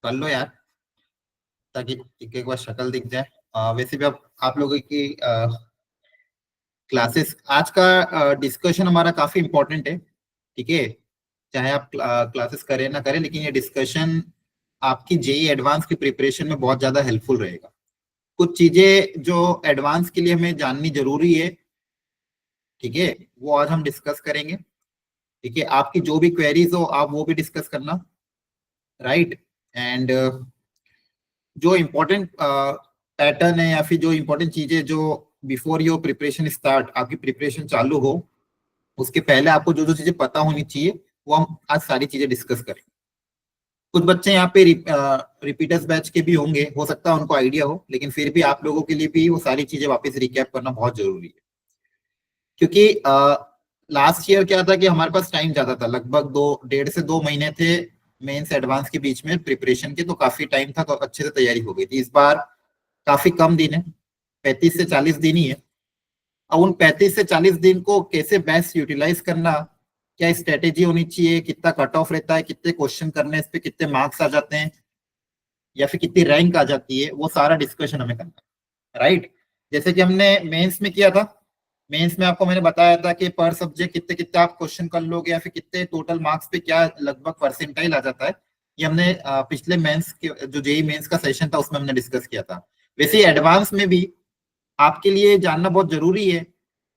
कर लो यार, ताकि एक बार शक्ल दिख जाए। वैसे भी अब आप लोगों की क्लासेस, आज का डिस्कशन हमारा काफी इंपॉर्टेंट है, ठीक है। चाहे आप क्लासेस करें ना करें, लेकिन ये डिस्कशन आपकी जेई एडवांस की प्रिपरेशन में बहुत ज्यादा हेल्पफुल रहेगा। कुछ चीजें जो एडवांस के लिए हमें जाननी जरूरी है, ठीक है, वो आज हम डिस्कस करेंगे। ठीक है, आपकी जो भी क्वेरीज हो आप वो भी डिस्कस करना, राइट। एंड जो इम्पोर्टेंट पैटर्न है या फिर जो इम्पोर्टेंट चीजें जो बिफोर योर प्रिपरेशन स्टार्ट, आपकी प्रिपरेशन चालू हो उसके पहले आपको जो जो चीजें पता होनी चाहिए वो हम आज सारी चीजें डिस्कस करें। कुछ बच्चे यहाँ पे रिपीटर्स बैच के भी होंगे, हो सकता है उनको आइडिया हो, लेकिन फिर भी आप लोगों के लिए भी वो सारी चीजें वापस रिकैप करना बहुत जरूरी है। क्योंकि लास्ट ईयर क्या था कि हमारे पास टाइम ज्यादा था, लगभग 1.5 से 2 महीने थे मेंस एडवांस के बीच में प्रिपरेशन के, तो काफी टाइम था, तो अच्छे से तैयारी हो गई थी। इस बार काफी कम दिन है, 35 से 40 दिन ही है। अब उन 35 से 40 दिन को कैसे बेस्ट यूटिलाइज करना, क्या स्ट्रेटेजी होनी चाहिए, कितना कट ऑफ रहता है, कितने क्वेश्चन करने इस पे कितने मार्क्स आ जाते हैं या फिर कितनी रैंक आ जाती है, वो सारा डिस्कशन हमें करना है, राइट। जैसे कि हमने मेंस में किया था, मेंस में आपको मैंने बताया था कि पर सब्जेक्ट कितने कितने आप क्वेश्चन कर लोगे या फिर कितने टोटल मार्क्स पे क्या लगभग परसेंटाइल आ जाता है। ये हमने पिछले मेंस के जो जेई मेंस का सेशन था उसमें हमने डिस्कस किया था। वैसे एडवांस में भी आपके लिए जानना बहुत जरूरी है,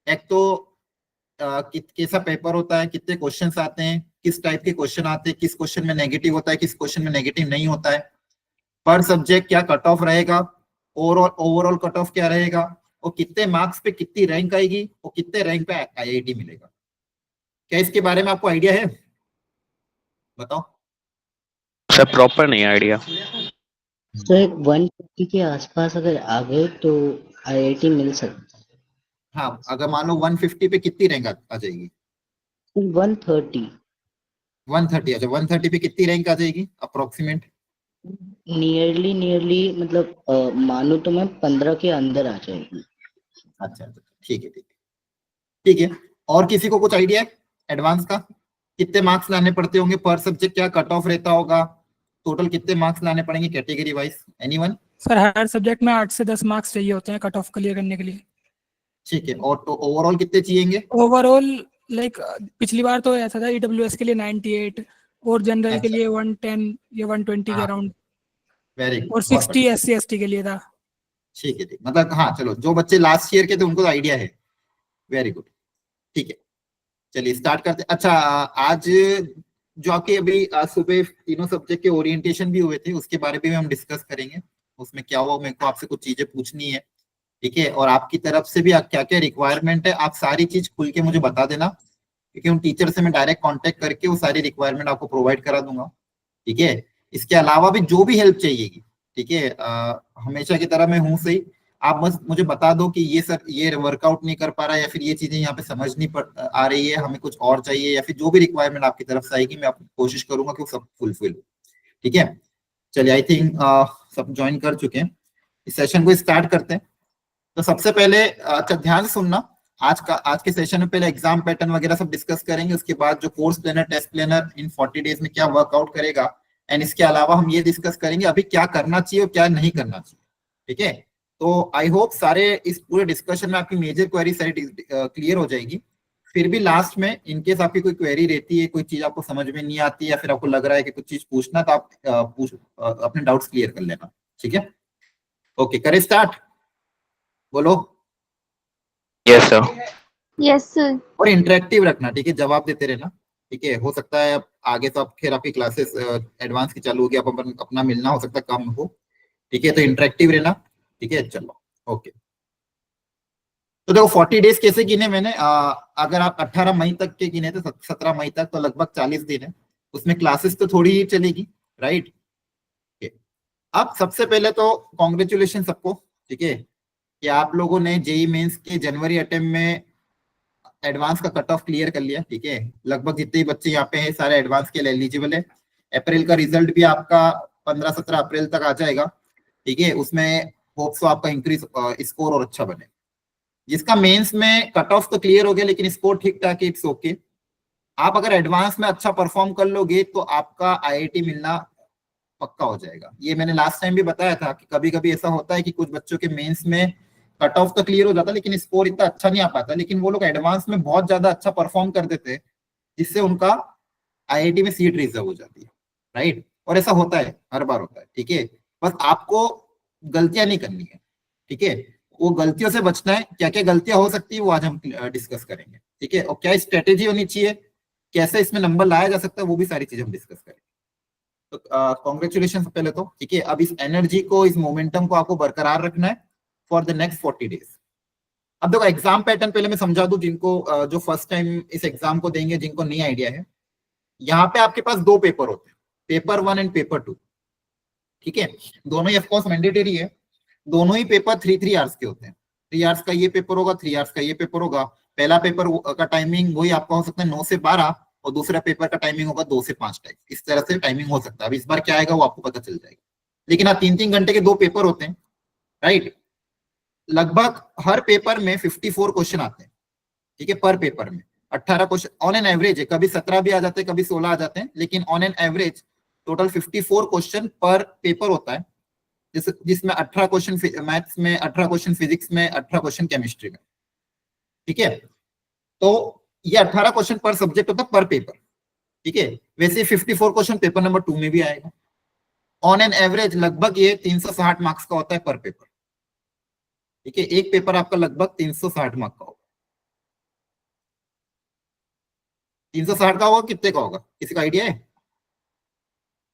एक तो कैसा पेपर होता है, कितने क्वेश्चंस आते हैं, किस टाइप के क्वेश्चन आते हैं, किस क्वेश्चन में नेगेटिव होता है, किस क्वेश्चन में नेगेटिव नहीं होता है, पर सब्जेक्ट क्या कट ऑफ रहेगा, ओवरऑल ओवरऑल कट ऑफ क्या रहेगा, और कितने मार्क्स पे कितनी रैंक आएगी और कितने रैंक पे आईआईटी मिलेगा। क्या इसके बारे में आपको आइडिया है, बताओ। सर प्रॉपर नहीं आइडिया। सर 150 के आसपास अगर आ गए तो आईआईटी मिल सकता हाँ, अगर मान लो 150 पे कितनी रैंक आ जाएगी? है। 130 130। अच्छा, 130 पे कितनी रैंक आ जाएगी अप्रोक्सीमेट? नियरली मतलब मानो तो मैं 15 के अंदर आ जाएगी। अच्छा अच्छा, ठीक है ठीक है ठीक है। और किसी को कुछ आइडिया है एडवांस का, कितने मार्क्स लाने पड़ते होंगे पर सब्जेक्ट, क्या कट ऑफ रहता होगा, टोटल कितने मार्क्स लाने पड़ेंगे कैटेगरी वाइज, एनीवन? सर हर सब्जेक्ट में 8 से 10 मार्क्स चाहिए होते हैं कट ऑफ क्लियर करने के लिए। ठीक है, और तो ओवरऑल कितने चाहिएंगे? ओवरऑल लाइक पिछली बार तो ऐसा था ईडब्ल्यूएस के लिए 98 और जनरल के अच्छा, लिए 110 या 120 के हाँ, अराउंड, वेरी गुड, और बहुत 60 बढ़िया। एससी एसटी के लिए था। ठीक है ठीक, मतलब हाँ चलो, जो बच्चे लास्ट ईयर के थे उनको तो आइडिया है, वेरी गुड, ठीक है। चलिए स्टार्ट करते हैं। अच्छा, आज जो आपके अभी आज सुबह तीनों सब्जेक्ट के ओरिएंटेशन भी हुए थे उसके बारे में भी हम डिस्कस करेंगे। उसमें क्या हुआ, मेरे को आपसे कुछ चीजें पूछनी है, ठीक है, और आपकी तरफ से भी क्या क्या रिक्वायरमेंट है आप सारी चीज खुल के मुझे बता देना, क्योंकि उन टीचर से मैं डायरेक्ट कांटेक्ट करके वो सारी रिक्वायरमेंट आपको प्रोवाइड करा दूंगा, ठीक है। इसके अलावा भी जो भी हेल्प चाहिएगी, ठीक है, हमेशा की तरह मैं हूँ सही, आप बस मुझे बता दो कि ये सर ये वर्कआउट नहीं कर पा रहा है या फिर ये चीजें यहाँ पे समझ नहीं आ रही है, हमें कुछ और चाहिए, या फिर जो भी रिक्वायरमेंट आपकी तरफ से आएगी मैं आपको कोशिश करूंगा कि वो सब फुलफिल, ठीक है। चलिए, आई थिंक सब ज्वाइन कर चुके हैं, इस सेशन को स्टार्ट करते हैं। तो सबसे पहले अच्छा ध्यान से सुनना, आज के सेशन में पहले एग्जाम पैटर्न वगैरह सब डिस्कस करेंगे, उसके बाद जो course planner test planner in 40 days में क्या वर्कआउट करेगा, एंड इसके अलावा हम ये डिस्कस करेंगे अभी क्या करना चाहिए और क्या नहीं करना चाहिए, ठीक है। तो आई होप सारे इस पूरे डिस्कशन में आपकी मेजर क्वेरी सारी क्लियर हो जाएगी। फिर भी लास्ट में इनकेस आपकी कोई क्वेरी रहती है, कोई चीज आपको समझ में नहीं आती या फिर आपको लग रहा है कि कुछ चीज पूछना, तो आप अपने डाउट्स क्लियर कर लेना, ठीक है। ओके, करें स्टार्ट, बोलो। Yes sir. Yes sir. और इंटरेक्टिव रखना, ठीक है, जवाब देते रहना, ठीक है। हो सकता है अब आगे तो आप खैर आपकी क्लासेस एडवांस की चालू होगी, आप अपना मिलना हो सकता है कम हो, ठीक है, तो इंटरेक्टिव रहना, ठीक है। चलो, ओके। तो देखो 40 डेज कैसे गिने मैंने, अगर आप 18 मई तक के गिने थे, 17 मई तक, तो लगभग 40 दिन है, उसमें क्लासेस तो थोड़ी ही चलेगी, राइट। अब सबसे पहले तो कॉन्ग्रेचुलेशन सबको, ठीक है, कि आप लोगों ने जेई मेंस के जनवरी अटेम्प्ट में एडवांस का कट ऑफ क्लियर कर लिया, ठीक है। लगभग जितने बच्चे यहाँ पे हैं सारे एडवांस के लिए एलिजिबल है। अप्रैल का रिजल्ट भी आपका 15-17 अप्रैल तक आ जाएगा, ठीक है। उसमें होप्स तो आपका इंक्रीज स्कोर और अच्छा बने। जिसका मेंस में कट ऑफ तो क्लियर हो गया लेकिन स्कोर ठीक ठाक है, इट्स ओके। आप अगर एडवांस में अच्छा परफॉर्म कर लोगे तो आपका आईआईटी मिलना पक्का हो जाएगा। ये मैंने लास्ट टाइम भी बताया था कि कभी कभी ऐसा होता है कि कुछ बच्चों के मेंस में कट ऑफ तो क्लियर हो जाता है लेकिन स्कोर इतना अच्छा नहीं आ पाता, लेकिन वो लोग एडवांस में बहुत ज्यादा अच्छा परफॉर्म कर देते हैं जिससे उनका आईआईटी में सीट रिजर्व हो जाती है, राइट। और ऐसा होता है, हर बार होता है, ठीक है। बस आपको गलतियां नहीं करनी है, ठीक है। वो गलतियों से बचना है। क्या क्या गलतियां हो सकती है वो आज हम डिस्कस करेंगे, ठीक है। और क्या स्ट्रेटेजी होनी चाहिए, कैसे इसमें नंबर लाया जा सकता है, वो भी सारी चीजें हम डिस्कस करेंगे। तो कॉन्ग्रेचुलेशन पहले तो, ठीक है। अब इस एनर्जी को, इस मोमेंटम को आपको बरकरार रखना है फॉर द नेक्स्ट 40 डेज। अब देखो एग्जाम पैटर्न पहले मैं समझा दूं जिनको जो फर्स्ट टाइम इस एग्जाम को देंगे, जिनको नहीं आइडिया है। यहाँ पे आपके पास दो पेपर होते हैं, पेपर 1 एंड पेपर 2, ठीक है। दोनों ही ऑफकोर्स मैंडेटरी है। दोनों ही पेपर 3 आवर्स के होते हैं। 3 आवर्स का ये पेपर होगा, 3 आवर्स का ये पेपर होगा। पहला पेपर का टाइमिंग वही आपका हो सकता है 9 से 12 और दूसरा पेपर का टाइमिंग होगा 2 से 5 टाइम। इस तरह से टाइमिंग हो सकता है। अब इस बार क्या आएगा वो आपको पता चल जाएगा। लेकिन हाँ, 3-3 घंटे के दो पेपर होते हैं, राइट। लगभग हर पेपर में 54 क्वेश्चन आते हैं, ठीक है। पर पेपर में 18 क्वेश्चन ऑन एन एवरेज है। कभी 17 भी आ जाते हैं, कभी 16 आ जाते हैं, लेकिन on an average total 54 question पर पेपर होता है, जिसमें 18 क्वेश्चन मैथ्स में, 18 क्वेश्चन फिजिक्स में, 18 क्वेश्चन केमिस्ट्री में, ठीक है। तो ये 18 क्वेश्चन पर सब्जेक्ट होता है पर पेपर, ठीक है। वैसे 54 क्वेश्चन पेपर नंबर 2 में भी आएगा। ऑन एन एवरेज लगभग ये 360 मार्क्स का होता है पर पेपर, ठीक है। एक पेपर आपका लगभग 360 मार्क्स का होगा। 360 का होगा, कितने का होगा, किसी का आइडिया है?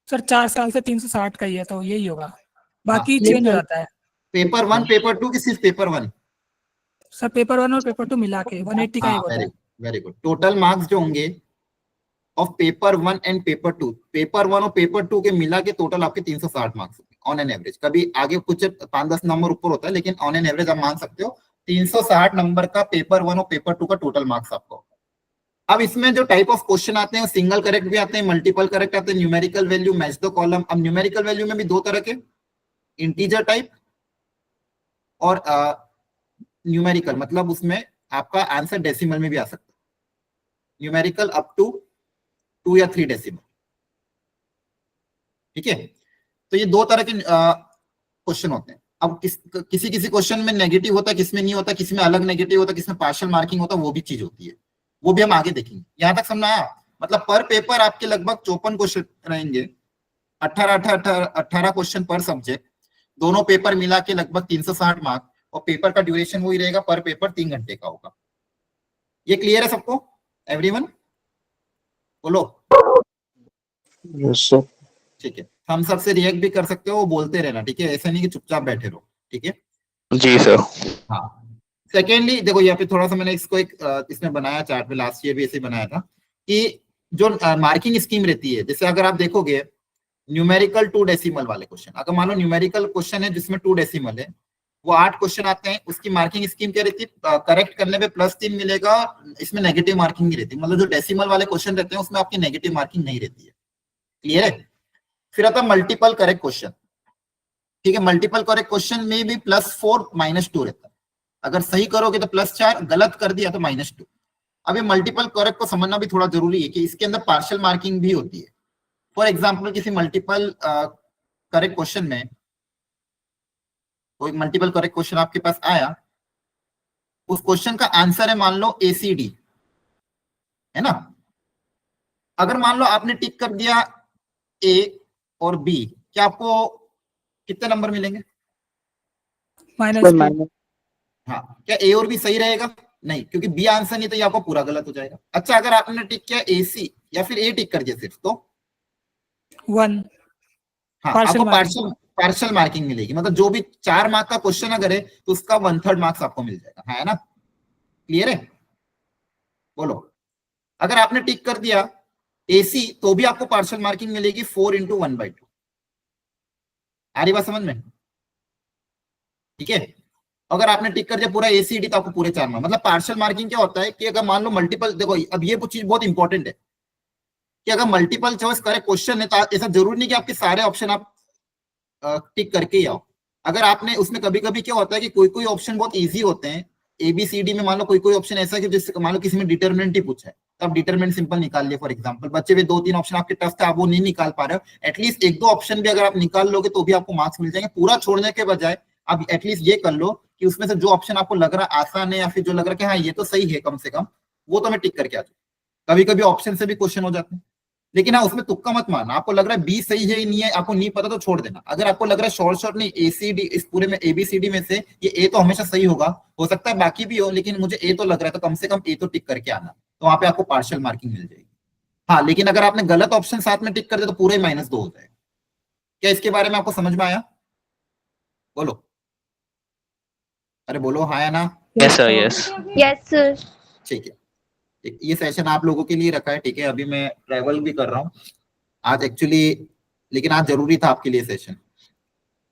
सर 4 साल से 360 का ही है, तो यही होगा, बाकी हाँ, चेंज हो जाता है। पेपर 1 पेपर 2 की सिर्फ पेपर 1? सर पेपर 1 और पेपर 2 मिला के 180 का हाँ, एक होता है। Very good. टोटल मार्क्स जो होंगे of paper 1 and paper 2, paper 1 और पेपर 2 के मिला के टोटल आपके 360 मार्क्स होंगे ऑन एन एवरेज। कभी आगे कुछ 5-10 नंबर ऊपर होता है, लेकिन ऑन एन एवरेज आप मान सकते हो 360 नंबर का पेपर 1 और पेपर 2 का टोटल मार्क्स आपका होगा। अब इसमें जो टाइप ऑफ क्वेश्चन आते हैं, सिंगल करेक्ट भी आते हैं, मल्टीपल करेक्ट आते हैं, numerical value, match the column. अब न्यूमेरिकल वैल्यू में भी दो तरह के, इंटीजर टाइप और न्यूमेरिकल, मतलब उसमें आपका आंसर डेसिमल में भी आ सकता है। न्यूमेरिकल अप टू 2 या 3 डेसिमल, ठीक है। तो ये दो तरह के क्वेश्चन होते हैं। अब किसी किसी क्वेश्चन में नेगेटिव होता है, किसमें नहीं होता, किसी में अलग नेगेटिव होता है, किसमें पार्शियल मार्किंग होता है, वो भी चीज होती है। वो भी हम आगे देखेंगे। यहां तक समझ आया? मतलब पर पेपर आपके लगभग 54 क्वेश्चन रहेंगे, 18 क्वेश्चन पर सब्जेक्ट, दोनों पेपर मिला के लगभग 360 मार्क, और पेपर का ड्यूरेशन वही रहेगा, पर पेपर 3 घंटे का होगा। ये क्लियर है सबको, एवरीवन? बोलो। Yes sir. ठीक है, हम सबसे रिएक्ट भी कर सकते हो, वो बोलते रहना, ठीक है। ऐसा नहीं कि चुपचाप बैठे रहो, ठीक है। जी सर। हाँ, सेकेंडली देखो यहाँ पे थोड़ा सा मैंने इसको एक इसमें बनाया चार्ट में, लास्ट ईयर भी ऐसे बनाया था कि जो मार्किंग स्कीम रहती है, जैसे अगर आप देखोगे न्यूमेरिकल 2 डेसिमल वाले क्वेश्चन, अगर मान लो न्यूमेरिकल क्वेश्चन है जिसमें 2 डेसिमल है, वो 8 क्वेश्चन आते हैं, उसकी मार्किंग स्कीम क्या रहती है? करेक्ट करने पे +3 मिलेगा, इसमें नेगेटिव मार्किंग नहीं रहती। मतलब जो डेसिमल वाले क्वेश्चन रहते हैं उसमें आपकी नेगेटिव मार्किंग नहीं रहती है, क्लियर है। फिर आता मल्टीपल करेक्ट क्वेश्चन, ठीक है। मल्टीपल करेक्ट क्वेश्चन में भी +4 -2 रहता है। अगर सही करोगे तो +4, गलत कर दिया तो -2। अब ये मल्टीपल करेक्ट को समझना भी थोड़ा जरूरी है कि इसके अंदर पार्शियल मार्किंग भी होती है। फॉर एग्जाम्पल किसी मल्टीपल करेक्ट क्वेश्चन में, कोई मल्टीपल करेक्ट क्वेश्चन आपके पास आया, उस क्वेश्चन का आंसर है मान लो ACD, है ना। अगर मान लो आपने टिक कर दिया A और B, क्या आपको कितने नंबर मिलेंगे? -2। हाँ, क्या A और B सही रहेगा? नहीं, क्योंकि B आंसर नहीं तो ये आपको पूरा गलत हो जाएगा। अच्छा, अगर आपने टिक किया AC या फिर A टिक कर दिया सिर्फ, तो 1 हाँ, Partial आपको पार्शियल मार्किंग मिलेगी। मतलब जो भी 4 मार्क का क्वेश्चन अगर है तो उसका 1/3 मार्क्स आपको मिल जाएगा, है ना। क्लियर है? बोलो। अगर आपने टिक कर दिया AC तो भी आपको पार्शियल मार्किंग मिलेगी 4 × 1/2। आ रही बात समझ में? ठीक है। अगर आपने टिक कर दिया पूरा ACD तो आपको पूरे 4 मार्क्स। मतलब पार्शियल मार्किंग क्या होता है कि अगर मान लो मल्टीपल, देखो अब ये कुछ चीज बहुत इंपॉर्टेंट है कि अगर मल्टीपल चॉइस करेक्ट क्वेश्चन है तो ऐसा जरूरी नहीं कि आपके सारे ऑप्शन आप टिक करके ही आओ। अगर आपने उसमें कभी कभी क्या होता है कि कोई कोई ऑप्शन बहुत इजी होते हैं, ABCD में मान लो कोई कोई ऑप्शन ऐसा है कि जैसे मान लो किसी में डिटरमिनेंट ही पूछा है, तो आप डिटरमिनेंट सिंपल निकाल लिए। फॉर एग्जांपल बच्चे भी 2-3 ऑप्शन आपके टफ थे, आप वो नहीं निकाल पा रहे हो, एटलीस्ट 1-2 ऑप्शन भी अगर आप निकाल लोगे तो भी आपको मार्क्स मिल जाएंगे। पूरा छोड़ने के बजाय आप एटलीस्ट ये कर लो कि उसमें से जो ऑप्शन आपको लग रहा है आसान है या फिर जो लग रहा है कि हाँ ये तो सही है कम से कम, वो तो मैं टिक करके आ जाऊँ। कभी कभी ऑप्शन से भी क्वेश्चन हो जाते हैं, लेकिन हाँ उसमें तुक्का मत मारना। आपको लग रहा है बी सही है नहीं है, आपको नहीं पता तो छोड़ देना। अगर आपको लग रहा है शॉर्ट नहीं एसीडी, इस पूरे में एबीसीडी में से ये ए तो हमेशा सही होगा, हो सकता है बाकी भी हो, लेकिन मुझे ए तो लग रहा है तो कम से कम ए तो टिक करके आना, तो वहां पे आपको पार्शियल मार्किंग मिल जाएगी। हाँ लेकिन अगर आपने गलत ऑप्शन साथ में टिक कर दिया तो पूरे -2 हो जाएगा। क्या इसके बारे में आपको समझ में आया? बोलो, अरे बोलो हाँ या ना। Yes, sir. Yes. Yes, sir. ठीक है, ये सेशन आप लोगों के लिए रखा है, ठीक है। अभी मैं ट्रैवल भी कर रहा हूँ आज एक्चुअली, लेकिन आज जरूरी था आपके लिए सेशन,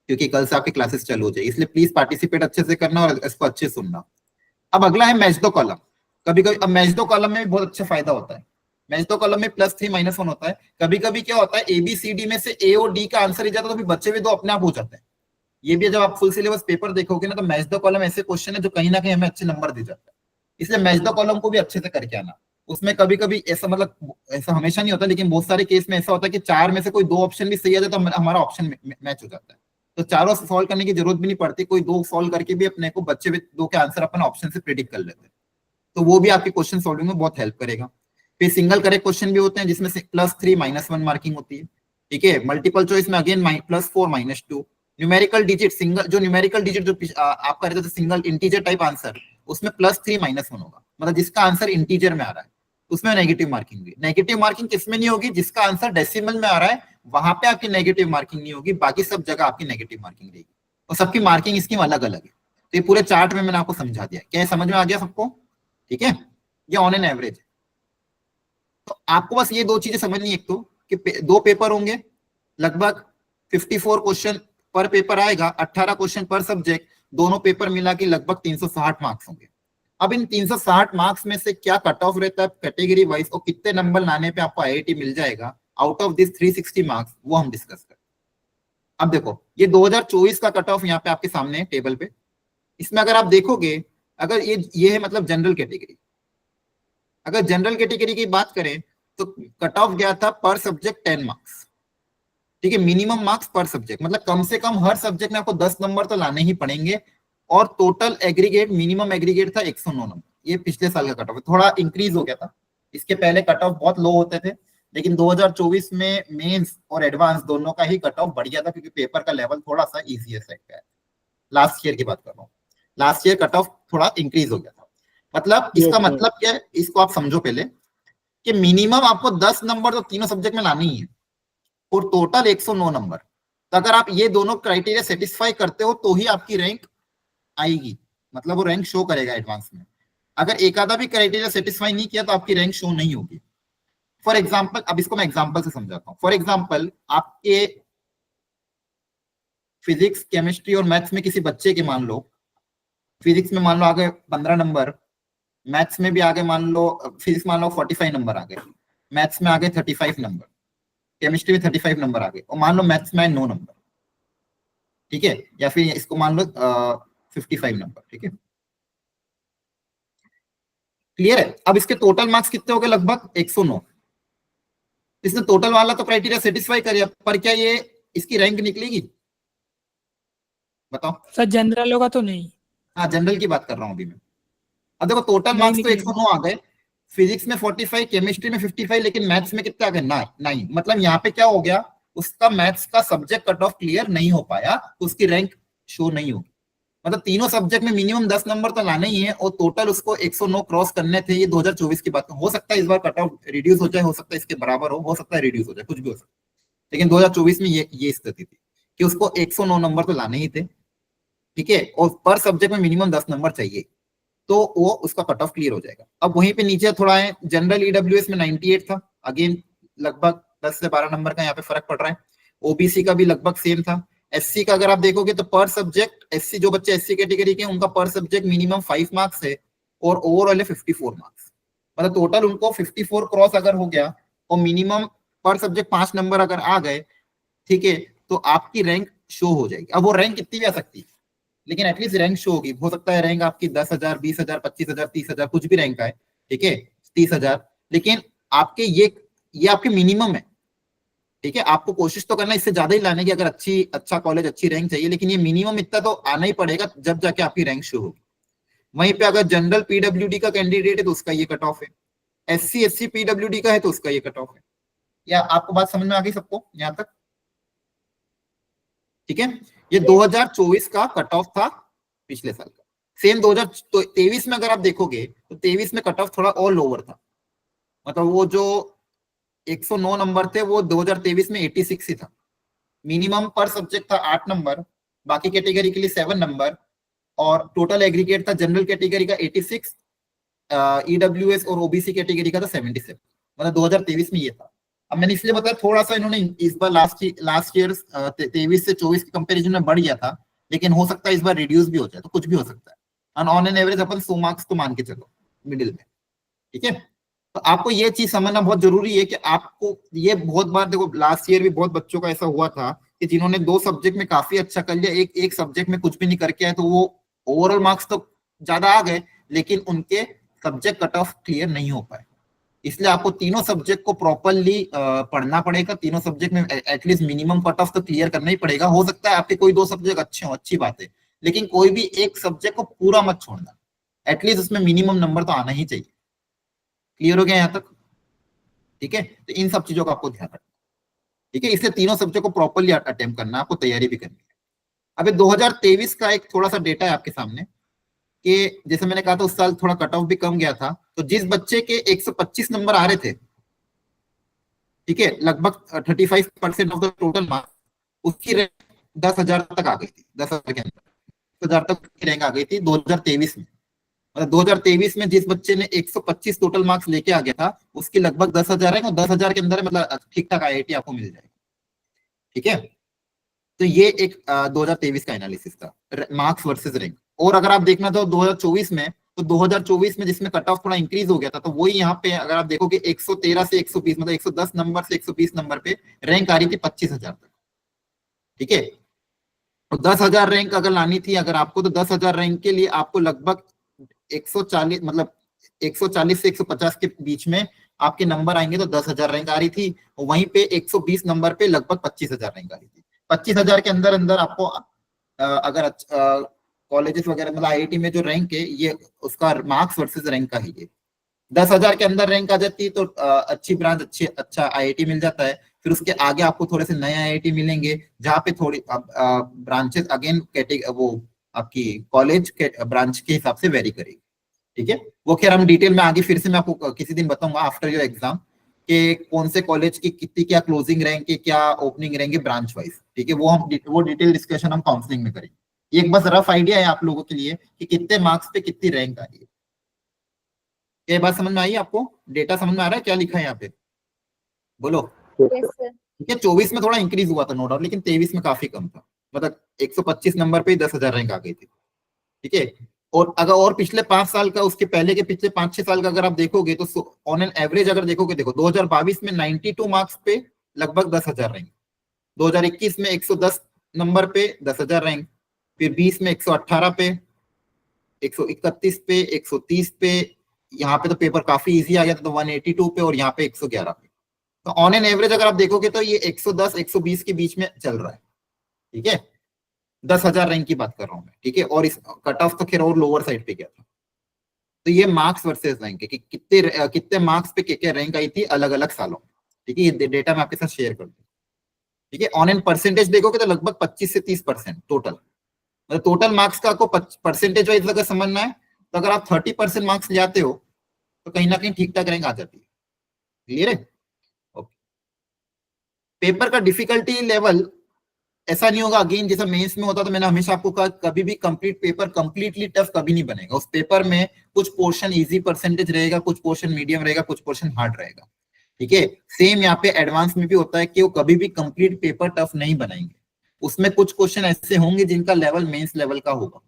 क्योंकि कल से आपकी क्लासेस चालू हो जाए, इसलिए प्लीज पार्टिसिपेट अच्छे से करना और इसको अच्छे से सुनना। अब अगला है मैच दो कॉलम। कभी कभी अब मैच दो कॉलम में भी बहुत अच्छा फायदा होता है। मैच दो कॉलम में +3 -1 होता है। कभी कभी क्या होता है एबीसीडी में से ए और डी का आंसर ही जाता है तो फिर बच्चे भी दो अपने आप हो जाते हैं। ये भी जब आप फुल सिलेबस पेपर देखोगे ना तो मैच दो कॉलम ऐसे क्वेश्चन है जो कहीं ना कहीं हमें अच्छे नंबर दे जाता है, इसलिए मैच दो कॉलम को भी अच्छे से करके आना। उसमें कभी कभी ऐसा, मतलब ऐसा हमेशा नहीं होता, लेकिन बहुत सारे केस में ऐसा होता है कि 4 में से कोई 2 ऑप्शन भी सही आ जाए तो हमारा ऑप्शन मैच हो जाता है, तो चारों सॉल्व करने की जरूरत भी नहीं पड़ती, कोई 2 सॉल्व करके भी अपने को बच्चे भी 2 के आंसर अपन ऑप्शन से प्रेडिक्ट कर लेते हैं, तो वो भी आपकी क्वेश्चन सॉल्विंग में बहुत हेल्प करेगा। फिर सिंगल करेक्ट क्वेश्चन भी होते हैं जिसमें से +3 -1 मार्किंग होती है, ठीक है। मल्टीपल चॉइस में अगेन +4 -2। न्यूमेरिकल डिजिट, सिंगल जो न्यूमेरिकल डिजिट जो आप कर रहे थे सिंगल इंटीजर टाइप आंसर, उसमें +3 -1 होगा, मतलब जिसका आंसर इंटीजर में आ रहा है उसमें नेगेटिव मार्किंग हुई। नेगेटिव मार्किंग किसमें नहीं होगी? जिसका आंसर डेसिमल में आ रहा है वहां पे आपकी नेगेटिव मार्किंग नहीं होगी, बाकी सब जगह आपकी नेगेटिव मार्किंग रहेगी, और सबकी मार्किंग स्कीम अलग अलग है। तो ये पूरे चार्ट में मैंने आपको समझा दिया, क्या समझ में आ गया सबको? ठीक है, ये ऑन एन एवरेज। तो आपको बस ये 2 चीजें समझनी है, एक तो कि 2 पेपर होंगे, लगभग 54 क्वेश्चन पर पेपर आएगा, 18 क्वेश्चन पर सब्जेक्ट, दोनों पेपर मिला के लगभग 360 मार्क्स होंगे। अब इन 360 मार्क्स में से क्या कट ऑफ रहता है कैटेगरी वाइज और कितने नंबर लाने पे आपको आईआईटी मिल जाएगा आउट ऑफ दिस 360 मार्क्स, वो हम डिस्कस करें। अब देखो ये 2024 का कट ऑफ यहाँ पे आपके सामने है टेबल पे। इसमें अगर आप देखोगे, अगर ये है मतलब जनरल कैटेगरी, अगर जनरल कैटेगरी की बात करें तो कट ऑफ गया था पर सब्जेक्ट 10 मार्क्स, ठीक है। मिनिमम मार्क्स पर सब्जेक्ट, मतलब कम से कम हर सब्जेक्ट में आपको 10 नंबर तो लाने ही पड़ेंगे, और टोटल एग्रीगेट मिनिमम एग्रीगेट था 109 नंबर। ये पिछले साल का कट ऑफ है, थोड़ा इंक्रीज हो गया था, इसके पहले कट ऑफ बहुत लो होते थे, लेकिन 2024 में मेंस और एडवांस दोनों का ही कट ऑफ बढ़ गया था, क्योंकि पेपर का लेवल थोड़ा सा इजी है। लास्ट ईयर की बात कर रहा हूँ, लास्ट ईयर कट ऑफ थोड़ा इंक्रीज हो गया था। मतलब इसका मतलब क्या है, इसको आप समझो पहले कि मिनिमम आपको 10 नंबर तो तीनों सब्जेक्ट में लानी ही है, और टोटल 109 नंबर। तो अगर आप ये दोनों क्राइटेरिया सेटिस्फाई करते हो तो ही आपकी रैंक आएगी, मतलब वो रैंक शो करेगा एडवांस में। अगर एक आधा भी क्राइटेरिया सेटिस्फाई नहीं किया तो आपकी रैंक शो नहीं होगी। फॉर एग्जाम्पल, अब इसको मैं एग्जाम्पल से समझाता हूँ। फॉर एग्जाम्पल, आपके फिजिक्स, केमिस्ट्री और मैथ्स में किसी बच्चे के मान लो, फिजिक्स में मान लो आ गए 15 नंबर, मैथ्स में भी आगे मान लो, फिजिक्स मान लो 45 नंबर आ गए, मैथ्स में आ गए 35 नंबर, केमिस्ट्री में 35 नंबर आ गए, और मान लो मैथ्स में 9 नंबर, ठीक है, या फिर इसको मान लो 55 नंबर, ठीक है। क्लियर है? अब इसके टोटल मार्क्स कितने हो गए? लगभग 109। इसने टोटल वाला तो क्राइटेरिया सेटिस्फाई कर, पर क्या ये इसकी रैंक निकलेगी? बताओ सर जनरल होगा तो नहीं। हाँ, जनरल की बात कर रहा हूँ अभी मैं। अब देखो टोटल मार्क्स तो 109 आ गए, फिजिक्स में 45, केमिस्ट्री में 55, लेकिन मैथ्स में कितने आ गए? 9। मतलब यहाँ पे क्या हो गया, उसका मैथ्स का सब्जेक्ट कट ऑफ क्लियर नहीं हो पाया, तो उसकी रैंक शो नहीं होगी। मतलब तीनों सब्जेक्ट में मिनिमम 10 नंबर तो लाने ही है, और टोटल उसको 109 क्रॉस करने थे। ये 2024 की बात हो सकता है इस बार कट ऑफ रिड्यूस हो जाए, हो सकता है इसके बराबर हो सकता है रिड्यूस हो जाए, कुछ भी हो सकता है, लेकिन 2024 में ये स्थिति थी कि उसको 109 नंबर तो लाने ही थे, ठीक है, और पर सब्जेक्ट में मिनिमम 10 नंबर चाहिए, तो वो उसका कट ऑफ क्लियर हो जाएगा। अब वहीं पे नीचे थोड़ा है, जनरल ईडब्ल्यूएस में 98 था, अगेन लगभग 10 से 12 नंबर का यहाँ पे फर्क पड़ रहा है। ओबीसी का भी लगभग सेम था। एससी का अगर आप देखोगे तो पर सब्जेक्ट, एससी जो बच्चे एससी कैटेगरी के उनका पर सब्जेक्ट मिनिमम 5 मार्क्स है, और ओवरऑल है 54 मार्क्स। मतलब टोटल उनको 54 क्रॉस अगर हो गया और मिनिमम पर सब्जेक्ट 5 नंबर अगर आ गए, ठीक है, तो आपकी रैंक शो हो जाएगी। अब वो रैंक कितनी भी आ सकती है, लेकिन एटलीस्ट रैंक शो होगी। हो सकता है रैंक आपकी 10,000, 20,000, 25,000, 30,000, कुछ भी रैंक आए, ठीक है, 30,000, लेकिन आपके ये आपके मिनिमम है, ठीक है। आपको कोशिश तो करना इससे ज्यादा ही लाने की, अगर अच्छा कॉलेज अच्छी रैंक चाहिए, लेकिन ये मिनिमम इतना तो आना ही पड़ेगा जब जाके आपकी रैंक शुरू होगी। वहीं पे अगर जनरल पीडब्ल्यूडी का कैंडिडेट है तो उसका ये कट ऑफ है, SC SC पीडब्ल्यूडी का है तो उसका ये कट ऑफ है। या आपको बात समझ में आ गई सबको यहां तक? ठीक है, ये 2024 का कट ऑफ था पिछले साल का। सेम 2023 में अगर आप देखोगे तो 23 में कट ऑफ थोड़ा और लोअर था, मतलब वो जो 109 नंबर थे वो 2023 में 86 ही था। मिनिमम पर सब्जेक्ट था 8 नंबर, बाकी कैटेगरी के लिए 7 नंबर, और टोटल एग्रीगेट था जनरल कैटेगरी का 86, EWS और OBC कैटेगरी का था 77, मतलब 2023 में ये था। अब मैंने इसलिए बताया थोड़ा सा इन्होंने इस बार लास्ट ईयर 23 से 24 के कंपैरिजन में बढ़ गया था, लेकिन हो सकता है इस बार रिड्यूस भी हो जाए, तो कुछ भी हो सकता है। On an average upon 100 marks तो मान के चलो मिडिल में, ठीक है। तो आपको ये चीज समझना बहुत जरूरी है कि आपको ये बहुत बार देखो, लास्ट ईयर भी बहुत बच्चों का ऐसा हुआ था कि जिन्होंने 2 सब्जेक्ट में काफी अच्छा कर लिया, एक सब्जेक्ट में कुछ भी नहीं करके आए, तो वो ओवरऑल मार्क्स तो ज्यादा आ गए, लेकिन उनके सब्जेक्ट कट ऑफ क्लियर नहीं हो पाए। इसलिए आपको तीनों सब्जेक्ट को प्रॉपरली पढ़ना पड़ेगा, तीनों सब्जेक्ट में एटलीस्ट मिनिमम कट ऑफ तो क्लियर करना ही पड़ेगा। हो सकता है आपके कोई 2 सब्जेक्ट अच्छे हो, अच्छी बात है, लेकिन कोई भी एक सब्जेक्ट को पूरा मत छोड़ना, एटलीस्ट उसमें मिनिमम नंबर तो आना ही चाहिए। क्लियर हो गया यहाँ तक? ठीक है, तो इन सब चीजों का आपको ध्यान रखना, ठीक है। इसलिए तीनों सब्जेक्ट को प्रॉपरली अटेम्प्ट करना, आपको तैयारी भी करनी है। अभी 2023 का एक थोड़ा सा डेटा है आपके सामने कि जैसे मैंने कहा था उस साल थोड़ा कट ऑफ भी कम गया था, तो जिस बच्चे के 125 नंबर आ रहे थे, ठीक है, लगभग 35% ऑफ द टोटल मार्क्स, उसकी रैंक 10,000 तक आ गई थी, 10,000 के अंदर 10,000 तक की रैंक आ गई थी 2023 में। मतलब 2023 में जिस बच्चे ने 125 टोटल मार्क्स लेके आ गया था, उसकी लगभग 10,000 है, 10,000 के अंदर मतलब ठीक ठाक IIT आपको मिल जाएगा, ठीक है। तो ये एक 2023 का एनालिसिस था, मार्क्स वर्सेस रैंक। और अगर आप देखना तो 2024 में, तो 2024 में जिसमें कट ऑफ थोड़ा इंक्रीज हो गया था, तो वही यहाँ पे अगर आप देखोगे 113 से 120, मतलब 110 नंबर से 120 नंबर पे रैंक आ रही थी 25,000 तक, ठीक है। तो 10,000 रैंक अगर लानी थी अगर आपको, तो 10,000 रैंक के लिए आपको लगभग 140, मतलब 140 से 150 के बीच में आपके नंबर आएंगे, तो 10,000 रैंक आ रही थी। और वहीं पे 120 नंबर पे लगभग 25,000 रैंक आ रही थी। 25,000 के अंदर अंदर आपको अगर कॉलेजेस वगैरह, मतलब IIT में जो रैंक है, ये उसका मार्क्स वर्सेस रैंक का ही है। 10,000 के अंदर रैंक आ जाती है तो अच्छी ब्रांच, अच्छा IIT मिल जाता है। फिर उसके आगे आपको थोड़े से नए IIT मिलेंगे, जहाँ पे थोड़ी ब्रांचेस अगेन वो आपकी कॉलेज के ब्रांच के हिसाब से वेरी करेगी, ठीक है। वो खैर हम डिटेल में आगे फिर से मैं आपको किसी दिन बताऊंगा आफ्टर योर एग्जाम कि कौन से कॉलेज की कितनी क्या क्लोजिंग रैंक है, क्या ओपनिंग रैंक है ब्रांच वाइज, ठीक है। वो डिटेल डिस्कशन हम काउंसलिंग में करेंगे। एक बस रफ आइडिया है आप लोगों के लिए कि कितने मार्क्स पे कितनी रैंक आ रही है। ये बात समझ में आई आपको? डेटा समझ में आ रहा है क्या लिखा है यहाँ पे? बोलो। ठीक है, 24 में थोड़ा इंक्रीज हुआ था नो डाउट, लेकिन 23 में काफी कम था, मतलब 125 नंबर पे 10,000 रैंक आ गई थी, ठीक है। और अगर और पिछले 5 साल का, उसके पहले के पिछले 5-6 साल का अगर आप देखोगे, तो ऑन एन एवरेज अगर देखोगे, देखो 2022 में 92 मार्क्स पे लगभग 10,000 रैंक, 2021 में 110 नंबर पे 10,000 रैंक, फिर 20 में 118 पे, 131 पे, 130 पे, यहाँ पे तो पेपर काफी इजी आ गया था तो 182 पे, और यहाँ पे 111 पे। तो ऑन एन एवरेज अगर आप देखोगे तो ये 110 120 के बीच में चल रहा है, ठीक है। 10,000 रैंक की बात कर रहा हूं मैं, ठीक है। और इस कट ऑफ तो खैर और लोअर साइड पे गया था। तो ये मार्क्स वर्सेस रैंक है कि कितने मार्क्स पे क्या रैंक आई थी अलग अलग सालों में, ठीक है। ये डेटा मैं आपके साथ शेयर कर दूं, ठीक है। ऑन एन परसेंटेज देखोगे तो लगभग 25 से 30% टोटल, मतलब टोटल मार्क्स का आपको परसेंटेज वाइज अगर समझना है, तो अगर आप 30% मार्क्स ले आते हो तो कहीं ना कहीं ठीक ठाक रैंक आ जाती है। क्लियर है? ओके। पेपर का डिफिकल्टी लेवल ऐसा नहीं होगा अगेन जैसा मेंस में होता, तो मैंने हमेशा आपको कहा कभी भी कंप्लीट पेपर कंप्लीटली टफ कभी नहीं बनेगा। उस पेपर में कुछ पोर्शन इजी परसेंटेज रहेगा, कुछ पोर्शन मीडियम रहेगा, कुछ पोर्शन हार्ड रहेगा, ठीक है। सेम यहाँ पे एडवांस में भी होता है कि वो कभी भी कंप्लीट पेपर टफ नहीं बनाएंगे। उसमें कुछ क्वेश्चन ऐसे होंगे जिनका लेवल मेंस लेवल का होगा,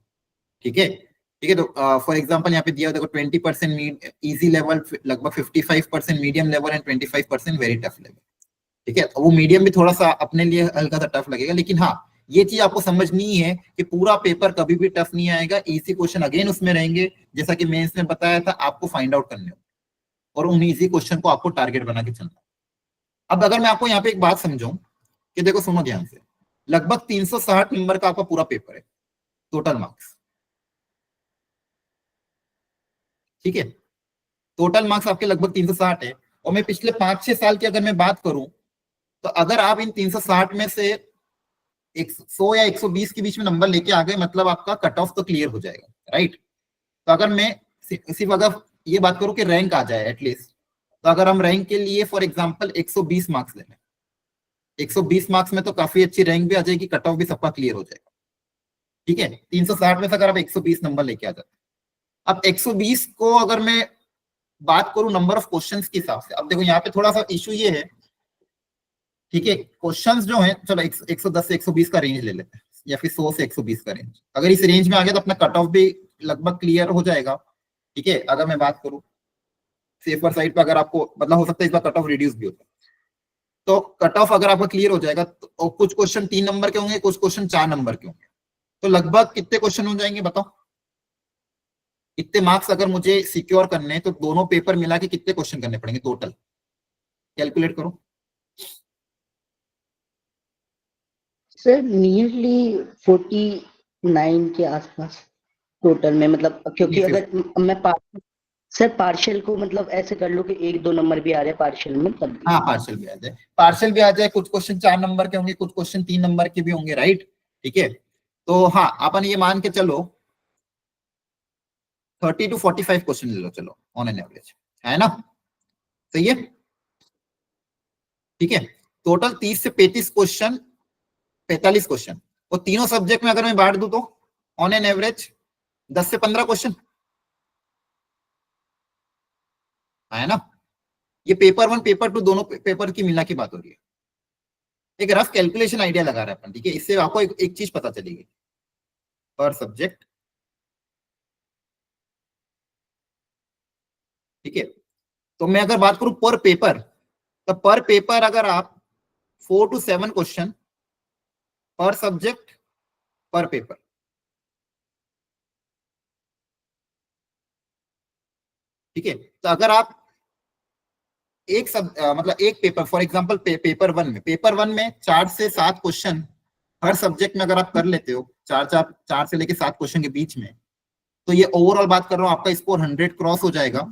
ठीक है। ठीक है, तो फॉर एग्जांपल यहाँ पे दिया देखो 20% इजी लेवल, लगभग 55% medium level and 25% very tough level, ठीक है। तो वो मीडियम भी थोड़ा सा अपने लिए हल्का सा टफ लगेगा, लेकिन हाँ ये चीज आपको समझनी है कि पूरा पेपर कभी भी टफ नहीं आएगा। इजी क्वेश्चन अगेन उसमें रहेंगे, जैसा कि मेंस में बताया था आपको फाइंड आउट करने हो, और उन इजी क्वेश्चन को आपको टारगेट बना के चलना है। अब अगर मैं आपको यहाँ पे एक बात समझाऊं कि देखो सुनो ध्यान से, लगभग 360 नंबर का आपका पूरा पेपर है, टोटल मार्क्स, ठीक है, टोटल मार्क्स आपके लगभग 360 है। और मैं पिछले 5-6 साल की अगर मैं बात करूं, तो अगर आप इन 360 में से 100 या 120 के बीच में नंबर लेके आ गए, मतलब आपका कट ऑफ तो क्लियर हो जाएगा, राइट। तो अगर मैं सिर्फ अगर ये बात करूं कि रैंक आ जाए एटलीस्ट, तो अगर हम रैंक के लिए फॉर एग्जांपल 120 मार्क्स ले लें, 120 मार्क्स में तो काफी अच्छी रैंक भी आ जाएगी, कट ऑफ भी सबका क्लियर हो जाएगा, ठीक है। 360 में से अगर आप 120 नंबर लेके आ जाते, अब 120 को अगर मैं बात करूं नंबर ऑफ क्वेश्चंस के हिसाब से, अब देखो यहाँ पे थोड़ा सा इशू ये है, ठीक है, क्वेश्चंस जो है, चलो 110 से 120 का रेंज ले लेते हैं, या फिर 100 से 120 का रेंज, अगर इस रेंज में आ गया तो अपना कट ऑफ भी लगभग क्लियर हो जाएगा, ठीक है। अगर मैं बात करूं सेफर साइड पे, अगर आपको मतलब हो सकता है इस बार कट ऑफ रिड्यूस भी होता है, तो कट ऑफ अगर आपका क्लियर हो जाएगा तो कुछ क्वेश्चन 3 नंबर के होंगे, कुछ क्वेश्चन 4 नंबर के होंगे, तो लगभग कितने क्वेश्चन हो जाएंगे बताओ, कितने मार्क्स अगर मुझे सिक्योर करने हैं, तो दोनों पेपर मिला के कितने क्वेश्चन करने पड़ेंगे टोटल, कैलकुलेट करो। सर नियरली 49 के आसपास टोटल में, मतलब क्योंकि अगर मैं सर पार्शियल को मतलब ऐसे कर लो कि 1-2 नंबर भी आ रहे पार्शियल में, तब हाँ पार्शियल भी आ जाए, पार्शियल भी आ जाए, कुछ क्वेश्चन 4 नंबर के होंगे, कुछ क्वेश्चन 3 नंबर के भी होंगे, राइट, ठीक है। तो हाँ अपन ये मान के चलो 30 to 45 क्वेश्चन ले लो, चलो ऑन एन एवरेज, है ना, सही है, ठीक है। टोटल 30 से 35 क्वेश्चन, 45 क्वेश्चन, और तीनों सब्जेक्ट में अगर मैं बांट दूं तो ऑन एन एवरेज 10 से 15 क्वेश्चन, है ना। ये पेपर 1 पेपर 2 दोनों पेपर की मिला की बात हो रही है, एक रफ कैलकुलेशन आइडिया लगा रहे हैं अपन, ठीक है। इससे आपको एक चीज पता चलेगी, पर सब्जेक्ट, ठीक है। तो मैं अगर बात करूं पर पेपर, तो पर पेपर अगर आप 4 to 7 क्वेश्चन पर सब्जेक्ट पर पेपर, ठीक है। तो अगर आप मतलब एक पेपर फॉर एग्जांपल पेपर 1 में 4 से 7 क्वेश्चन हर सब्जेक्ट में अगर आप कर लेते हो, 4 से लेके 7 क्वेश्चन के बीच में, तो ये ओवरऑल बात कर रहा हूँ आपका स्कोर 100 क्रॉस हो जाएगा,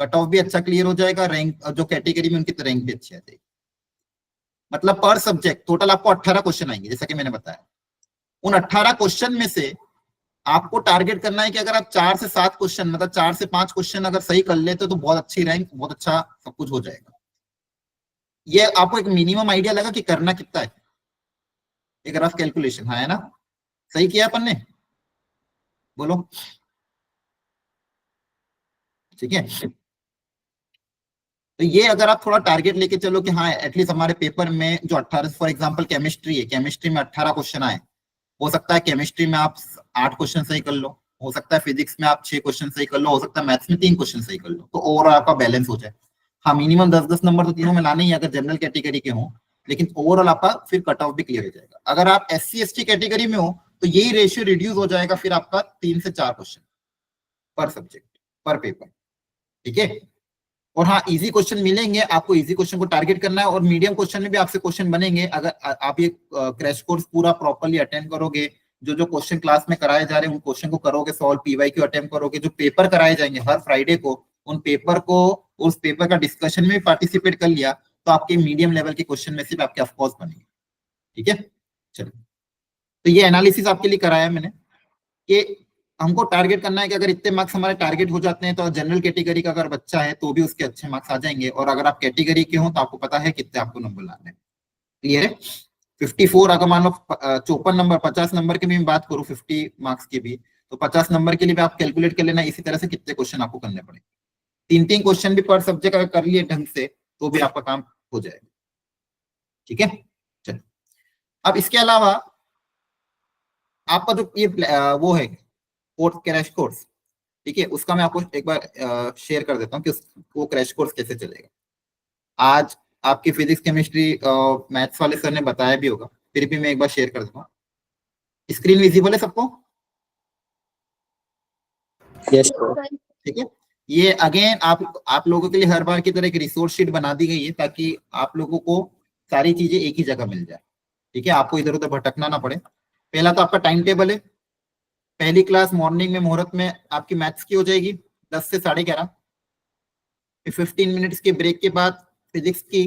कट ऑफ भी अच्छा क्लियर हो जाएगा, रैंक जो कैटेगरी में उनकी रैंक भी अच्छी आ जाएगी। मतलब पर सब्जेक्ट टोटल आपको 18 क्वेश्चन आएंगे, जैसा कि मैंने बताया। उन 18 क्वेश्चन में से आपको टारगेट करना है कि अगर आप 4 से 7 क्वेश्चन, मतलब 4 से 5 क्वेश्चन अगर सही कर लेते हो, तो बहुत अच्छी रैंक, बहुत अच्छा सब कुछ हो जाएगा। ये आपको एक मिनिमम आइडिया लगा कि करना कितना है, एक रफ कैलकुलेशन, है ना, सही किया अपन ने, बोलो, ठीक है। तो ये अगर आप थोड़ा टारगेट लेके चलो कि हाँ एटलीस्ट हमारे पेपर में जो 18, फॉर एग्जांपल केमिस्ट्री है, केमिस्ट्री में 18 क्वेश्चन आए, हो सकता है केमिस्ट्री में आप 8 क्वेश्चन सही कर लो, हो सकता है फिजिक्स में आप 6 क्वेश्चन सही कर लो, हो सकता है मैथ्स में 3 क्वेश्चन सही कर लो, तो ओवरऑल आपका बैलेंस हो जाए। हाँ मिनिमम 10-10 नंबर तो तीनों में लाने ही अगर जनरल कैटेगरी के हो, लेकिन ओवरऑल आपका फिर कट ऑफ भी क्लियर हो जाएगा। अगर आप SC/ST कैटेगरी में हो तो यही रेशियो रिड्यूस हो जाएगा, फिर आपका 3 से 4 क्वेश्चन पर सब्जेक्ट पर पेपर, ठीक है। और हाँ इजी क्वेश्चन मिलेंगे आपको, इजी क्वेश्चन को टारगेट करना है, और मीडियम क्वेश्चन में भी आपसे क्वेश्चन बनेंगे अगर आप ये क्रैश कोर्स पूरा प्रॉपर्ली अटेंड करोगे, जो क्वेश्चन क्लास में कराए जा रहे हैं उन क्वेश्चन को करोगे सॉल्व, PYQ अटेम्प्ट करोगे, जो पेपर कराए जाएंगे हर फ्राइडे को, उन पेपर को, उस पेपर का डिस्कशन में पार्टिसिपेट कर लिया, तो आपके मीडियम लेवल के क्वेश्चन में से आपके ऑफकोर्स बनेंगे, ठीक है। चलो तो ये एनालिसिस आपके लिए कराया मैंने कि हमको टारगेट करना है कि अगर इतने मार्क्स हमारे टारगेट हो जाते हैं तो जनरल कैटेगरी का अगर बच्चा है तो भी उसके अच्छे मार्क्स आ जाएंगे, और अगर आप कैटेगरी के हो तो आपको पता है कितने आपको नंबर लाने हैं, क्लियर है। 54 अगर मान लो 54 नंबर, 50 नंबर की भी मैं बात करूं, 50 मार्क्स की भी, तो 50 नंबर के लिए भी आप कैलकुलेट कर लेना इसी तरह से कितने क्वेश्चन आपको करने पड़ेंगे। 3-3 क्वेश्चन भी पर सब्जेक्ट अगर कर लिए ढंग से तो भी आपका काम हो जाएगा, ठीक है। चलो अब इसके अलावा आपका जो ये वो है कोर्स, क्रैश कोर्स, ठीक है, उसका मैं आपको एक बार शेयर कर देता हूँ कि वो क्रैश कोर्स कैसे चलेगा। आज आपकी फिजिक्स केमिस्ट्री मैथ्स वाले सर ने बताया भी होगा, फिर भी मैं एक बार शेयर कर देता हूँ। स्क्रीन विजिबल है सबको, यस सर। ठीक है। ये अगेन आप लोगों के लिए हर बार की तरह एक रिसोर्स शीट बना दी गई है ताकि आप लोगों को सारी चीजें एक ही जगह मिल जाए, ठीक है, आपको इधर उधर भटकना ना पड़े। पहला तो आपका टाइम टेबल है। पहली क्लास मॉर्निंग में मुहूर्त में आपकी मैथ्स की हो जाएगी 10 से 11:30, फिर 15 मिनट्स के ब्रेक के बाद फिजिक्स की,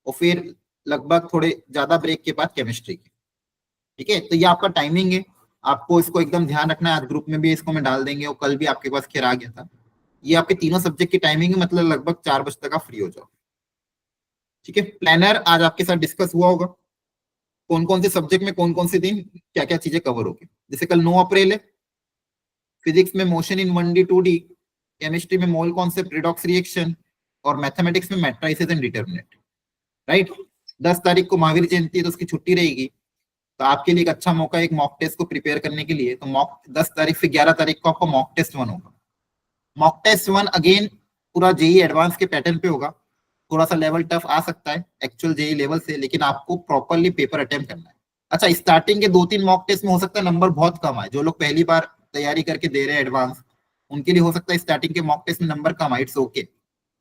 और फिर लगभग थोड़े ज्यादा ब्रेक के बाद केमिस्ट्री की, ठीक है। तो ये आपका टाइमिंग है, आपको इसको एकदम ध्यान रखना है। आज ग्रुप में भी इसको मैं डाल देंगे और कल भी आपके पास खेर आ गया था। ये आपके तीनों सब्जेक्ट की टाइमिंग है, मतलब लगभग 4 बजे तक आप फ्री हो जाओ, ठीक है। प्लानर आज आपके साथ डिस्कस हुआ होगा, कौन कौन से सब्जेक्ट में कौन कौन से दिन क्या क्या चीजें कवर होगी। जैसे कल 9 अप्रैल है, फिजिक्स में motion in 1D 2D, chemistry में मोल कॉन्सेप्ट रिडॉक्स रिएक्शन, और मैथमेटिक्स में मैट्राइसेस एंड डिटरमिनेंट, राइट। 10 तारीख को महावीर जयंती है तो उसकी छुट्टी रहेगी, तो आपके लिए एक अच्छा मौका है एक मॉक टेस्ट को प्रिपेयर करने के लिए। तो मॉक 10 तारीख से 11 तारीख को आपका मॉक टेस्ट 1 होगा। मॉक टेस्ट 1 अगेन पूरा जेई एडवांस के पैटर्न पे होगा। थोड़ा सा लेवल टफ आ सकता है एक्चुअल जेई लेवल से, लेकिन आपको प्रॉपरली पेपर अटेम्प्ट करना है। अच्छा, स्टार्टिंग के 2-3 मॉक टेस्ट में हो सकता है नंबर बहुत कम आए। जो लोग पहली बार तैयारी करके दे रहे हैं एडवांस, उनके लिए हो सकता है स्टार्टिंग के मॉक टेस्ट में नंबर कम आए, इट्स ओके।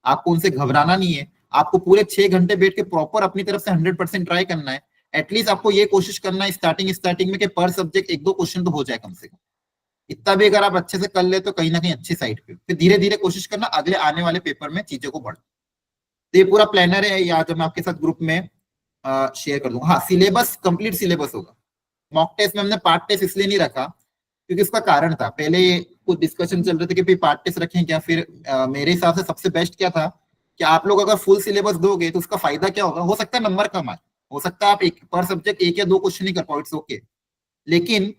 आपको उनसे घबराना नहीं है, आपको पूरे 6 घंटे बैठ के प्रॉपर अपनी तरफ से 100% ट्राई करना है। एटलीस्ट आपको ये कोशिश करना है स्टार्टिंग में कि पर सब्जेक्ट 1-2 क्वेश्चन तो हो जाए कम से कम। इतना भी अगर आप अच्छे से कर ले तो कहीं ना कहीं अच्छी साइड पे, फिर धीरे धीरे कोशिश करना अगले आने वाले पेपर में चीजों को बढ़। तो ये पूरा प्लानर है, ये आज मैं आपके साथ ग्रुप में शेयर कर दूंगा। हाँ, सिलेबस कंप्लीट सिलेबस होगा। मॉक टेस्ट में हमने पार्ट टेस्ट इसलिए नहीं रखा क्योंकि उसका कारण था, पहले कुछ डिस्कशन चल रहे थे कि पार्ट टेस्ट रखें क्या। फिर मेरे हिसाब से सबसे बेस्ट क्या था कि आप लोग अगर फुल सिलेबस दोगे तो उसका फायदा क्या होगा, हो सकता है नंबर कम आए, हो सकता है आप एक पर सब्जेक्ट 1 या 2 क्वेश्चन ही कर पाओ, इट्स ओके। लेकिन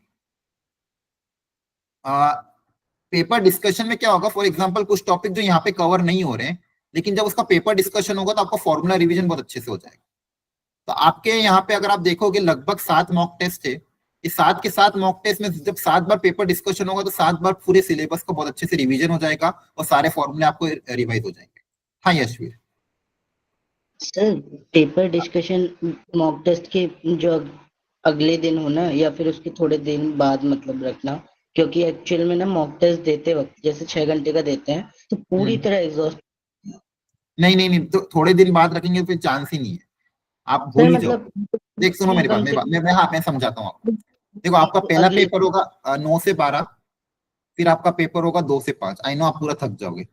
पेपर डिस्कशन में क्या होगा, फॉर एग्जांपल कुछ टॉपिक जो यहाँ पे कवर नहीं हो रहे हैं, लेकिन जब उसका पेपर डिस्कशन होगा तो आपका फॉर्मूला रिवीजन बहुत अच्छे से हो जाएगा। तो आपके यहाँ पे अगर आप देखोगे लगभग 7 मॉक टेस्ट है। इस 7 के 7 मॉक टेस्ट में जब 7 बार पेपर डिस्कशन होगा तो 7 बार पूरे सिलेबस का बहुत अच्छे से रिवीजन हो जाएगा और सारे फॉर्मूले आपको रिवाइज हो जाएंगे। हाँ Yashveer. Sir paper discussion mock test के जो अगले दिन होना या फिर उसके थोड़े दिन बाद मतलब रखना, क्योंकि एक्चुअल में ना मॉक टेस्ट देते वक्त जैसे 6 घंटे का देते हैं तो पूरी तरह एग्जॉस्ट। नहीं, तो थोड़े दिन बाद रखेंगे तो फिर चांस ही नहीं है, आप भूल ही जाओ। देख सुनो मेरी बात, मैं समझाता हूँ आपको। देखो आपका पहला पेपर होगा 9 से 12, फिर आपका पेपर होगा 2 से 5। आई नो आप पूरा थक जाओगे।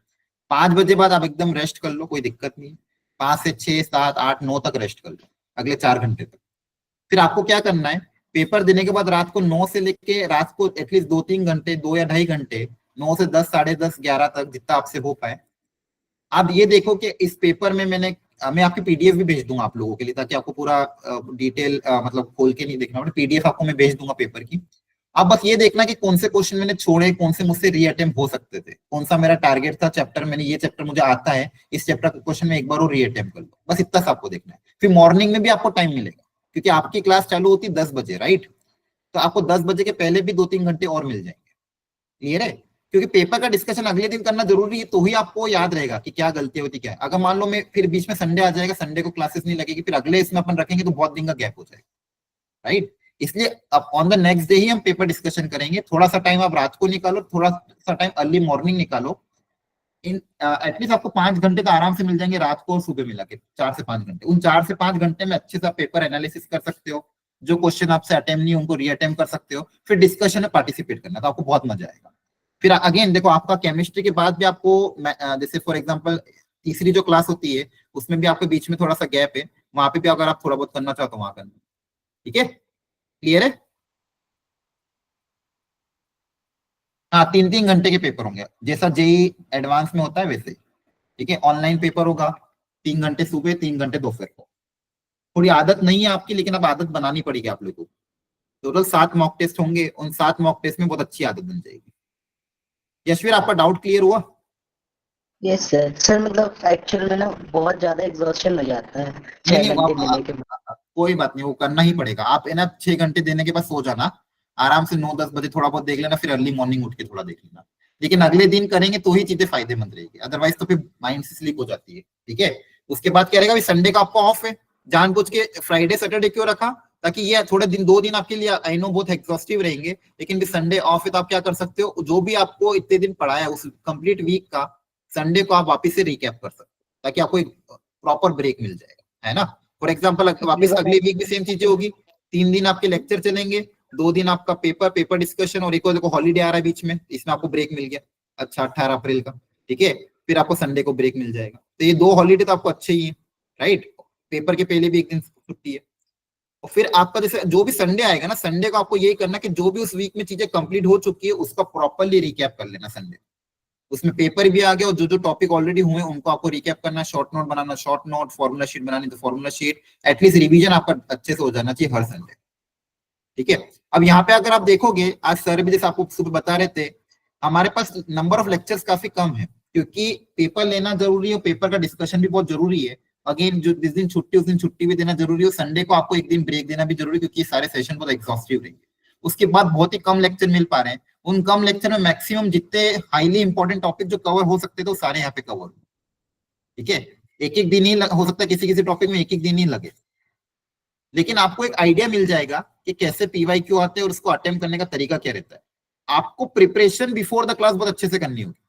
5 बजे बाद आप एकदम रेस्ट कर लो, कोई दिक्कत नहीं। 5 से 6, 7, 8, 9 तक रेस्ट कर लो, अगले 4 घंटे तक। फिर आपको क्या करना है, पेपर देने के बाद रात को 9 से लेके रात को एटलीस्ट 2-3 घंटे, 2 या 2.5 घंटे, 9 से 10, 10:30, 11 तक जितना आपसे हो पाए। आप ये देखो कि इस पेपर में मैं आपकी पीडीएफ भी भेज दूंगा आप लोगों के लिए, ताकि आपको पूरा डिटेल मतलब खोल के नहीं देखना पड़े। पीडीएफ आपको मैं भेज दूंगा पेपर की। आप बस ये देखना कि कौन से क्वेश्चन मैंने छोड़े, कौन से मुझसे रीअटेम्प्ट हो सकते थे, कौन सा मेरा टारगेट था चैप्टर, मैंने ये चैप्टर मुझे आता है, इस चैप्टर का क्वेश्चन में एक बार और रीअटेम्प्ट कर लो, बस इतना सा आपको देखना है। फिर मॉर्निंग में भी आपको टाइम मिलेगा क्योंकि आपकी क्लास चालू होती 10 बजे, राइट। तो आपको 10 बजे के पहले भी 2-3 घंटे और मिल जाएंगे। क्लियर है? क्योंकि पेपर का डिस्कशन अगले दिन करना जरूरी है, तो ही आपको याद रहेगा कि क्या गलती होती क्या है। अगर मान लो मैं फिर बीच में संडे आ जाएगा, संडे को क्लासेस नहीं लगेगी, फिर अगले इसमें अपन रखेंगे तो बहुत दिन का गैप हो जाएगा, राइट। इसलिए अब ऑन द नेक्स्ट डे ही हम पेपर डिस्कशन करेंगे। थोड़ा सा टाइम आप रात को निकालो, थोड़ा सा टाइम अर्ली मॉर्निंग निकालो। इन एटलीस्ट आपको 5 घंटे तो आराम से मिल जाएंगे रात को और सुबह मिला के 4 से 5 घंटे। उन 4 से 5 घंटे में अच्छे से पेपर एनालिसिस कर सकते हो, जो क्वेश्चन आपसे अटेम्प्ट नहीं उनको रीअटेम्प्ट कर सकते हो, फिर डिस्कशन में पार्टिसिपेट करना, तो आपको बहुत मजा आएगा। फिर अगेन देखो आपका केमिस्ट्री के बाद भी आपको जैसे फॉर एग्जांपल तीसरी जो क्लास होती है उसमें भी आपके बीच में थोड़ा सा गैप है, वहां पे भी अगर आप थोड़ा बहुत करना चाहो तो वहां करना, ठीक है। क्लियर है? हाँ, 3-3 घंटे के पेपर होंगे जैसा जेई एडवांस में होता है वैसे, ठीक है। ऑनलाइन पेपर होगा 3 घंटे सुबह, 3 घंटे दोपहर को। थोड़ी आदत नहीं है आपकी, लेकिन अब आदत बनानी पड़ेगी आप लोगों को। टोटल 7 मॉक टेस्ट होंगे, उन 7 मॉक टेस्ट में बहुत अच्छी आदत बन जाएगी। यशवीर आपका डाउट क्लियर हुआ? Yes sir. सर मतलब एक्चुअल में ना बहुत ज्यादा एग्जॉस्शन हो जाता है 6 घंटे देने के बाद। कोई बात नहीं, वो करना ही पड़ेगा। आप है ना 6 घंटे देने के बाद सो जाना आराम से, 9-10 बजे थोड़ा बहुत देख लेना, फिर अर्ली मॉर्निंग उठ के थोड़ा देख लेना। लेकिन अगले दिन करेंगे तो ही चीजें फायदेमंद रहेगी, अदरवाइज तो फिर माइंड से स्लीप हो जाती है, ठीक है। उसके बाद क्या रहेगा, संडे का आपको ऑफ है, जानबूझ के फ्राइडे सैटरडे क्यों रखा, ताकि ये थोड़े दिन 2 दिन आपके लिए आई नो बहुत एग्जॉस्टिव रहेंगे, लेकिन संडे ऑफ है तो आप क्या कर सकते हो, जो भी आपको इतने दिन पढ़ाया उस कंप्लीट वीक का संडे को आप वापस से रिकैप कर सकते हो, ताकि आपको एक प्रॉपर ब्रेक मिल जाएगा, है ना। फॉर एग्जाम्पल वापस अगले वीक भी सेम चीजें होगी, 3 दिन आपके लेक्चर चलेंगे, 2 दिन आपका पेपर डिस्कशन, और एक और देखो हॉलीडे आ रहा है बीच में, इसमें आपको ब्रेक मिल गया, अच्छा 18 अप्रैल का, ठीक है। फिर आपको संडे को ब्रेक मिल जाएगा, तो ये 2 हॉलीडे तो आपको अच्छे ही है, राइट। पेपर के पहले भी एक दिन छुट्टी है, और फिर आपका जैसे जो भी संडे आएगा ना, संडे को आपको यही करना कि जो भी उस वीक में चीजें कंप्लीट हो चुकी है उसका प्रॉपरली रिकैप कर लेना संडे। उसमें पेपर भी आ गया, और जो जो टॉपिक ऑलरेडी हुए उनको आपको रिकैप करना, शॉर्ट नोट बनाना, शॉर्ट नोट, फॉर्मूला शीट बनानी तो फॉर्मूला शीट, एटलीस्ट रिवीजन आपका अच्छे से हो जाना चाहिए हर संडे, ठीक है। अब यहाँ पे अगर आप देखोगे, आज सर भी जैसे आपको सुबह बता रहे थे, हमारे पास नंबर ऑफ लेक्चर्स काफी कम है, क्योंकि पेपर लेना जरूरी है, पेपर का डिस्कशन भी बहुत जरूरी है। अगेन जो जिस दिन छुट्टी उस दिन छुट्टी भी देना जरूरी है, संडे को आपको एक दिन ब्रेक देना भी जरूरी है, क्योंकि सारे सेशन बहुत एग्जॉस्टिव रहेंगे। उसके बाद बहुत ही कम लेक्चर मिल पा रहे हैं, उन कम लेक्चर में मैक्सिमम जितने हाईली इंपॉर्टेंट टॉपिक जो कवर हो सकते थे वो सारे यहाँ पे कवर हो, ठीक है। एक एक दिन ही हो सकता है, किसी किसी टॉपिक में एक एक दिन ही लगे, लेकिन आपको एक आइडिया मिल जाएगा कि कैसे पीवाईक्यू आते हैं और उसको अटेम्प्ट करने का तरीका क्या रहता है। आपको प्रिपरेशन बिफोर द क्लास बहुत अच्छे से करनी होगी,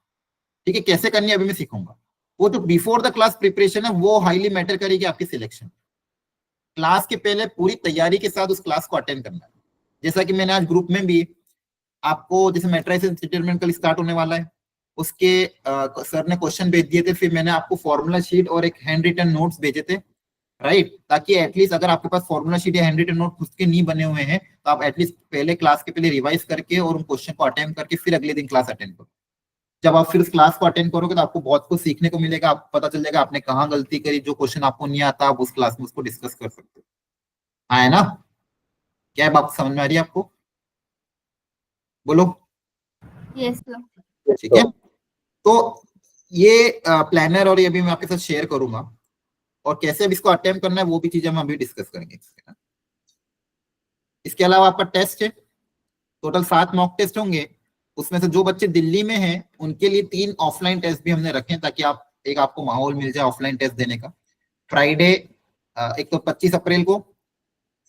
ठीक है। कैसे करनी है अभी मैं सिखाऊंगा। वो जो बिफोर द क्लास प्रिपरेशन है वो हाईली मैटर करेगी आपकी सिलेक्शन। क्लास के पहले पूरी तैयारी के साथ उस क्लास को अटेंड करना है। जैसा कि मैंने आज ग्रुप में भी आपको, जैसे मैट्रिसेस डिटरमिनेंट कल स्टार्ट होने वाला है, उसके सर ने क्वेश्चन भेज दिए थे, फिर मैंने आपको फॉर्मूला शीट और एक हैंड रिटन नोट्स भेजे थे, राइट। ताकि एटलीस्ट अगर आपके पास फॉर्मूला शीट या हैंड रिटन नोट खुद के नहीं बने हुए हैं, तो आप एटलीस्ट पहले क्लास के पहले रिवाइज करके और उन क्वेश्चन को अटेम्प्ट करके फिर अगले दिन क्लास अटेंड करो। जब आप फिर उस क्लास को अटेंड करोगे तो आपको बहुत कुछ सीखने को मिलेगा, आपको पता चल जाएगा आपने कहाँ गलती करी, जो क्वेश्चन आपको नहीं आता आप उस क्लास में उसको डिस्कस कर सकते हो, हाँ है ना। क्या है बात समझ में आ रही है आपको, बोलो। Yes sir. ठीक है, तो ये प्लानर और ये भी मैं आपके साथ शेयर करूंगा, और कैसे अब इसको अटेम्प्ट करना है वो भी चीजें हम अभी डिस्कस करेंगे। इसके अलावा आपका टेस्ट है, टोटल 7 मॉक टेस्ट होंगे। उसमें से जो बच्चे दिल्ली में हैं उनके लिए 3 ऑफलाइन टेस्ट भी हमने रखे हैं, ताकि आपको माहौल मिल जाए ऑफलाइन टेस्ट देने का। फ्राइडे एक तो 25 अप्रैल को,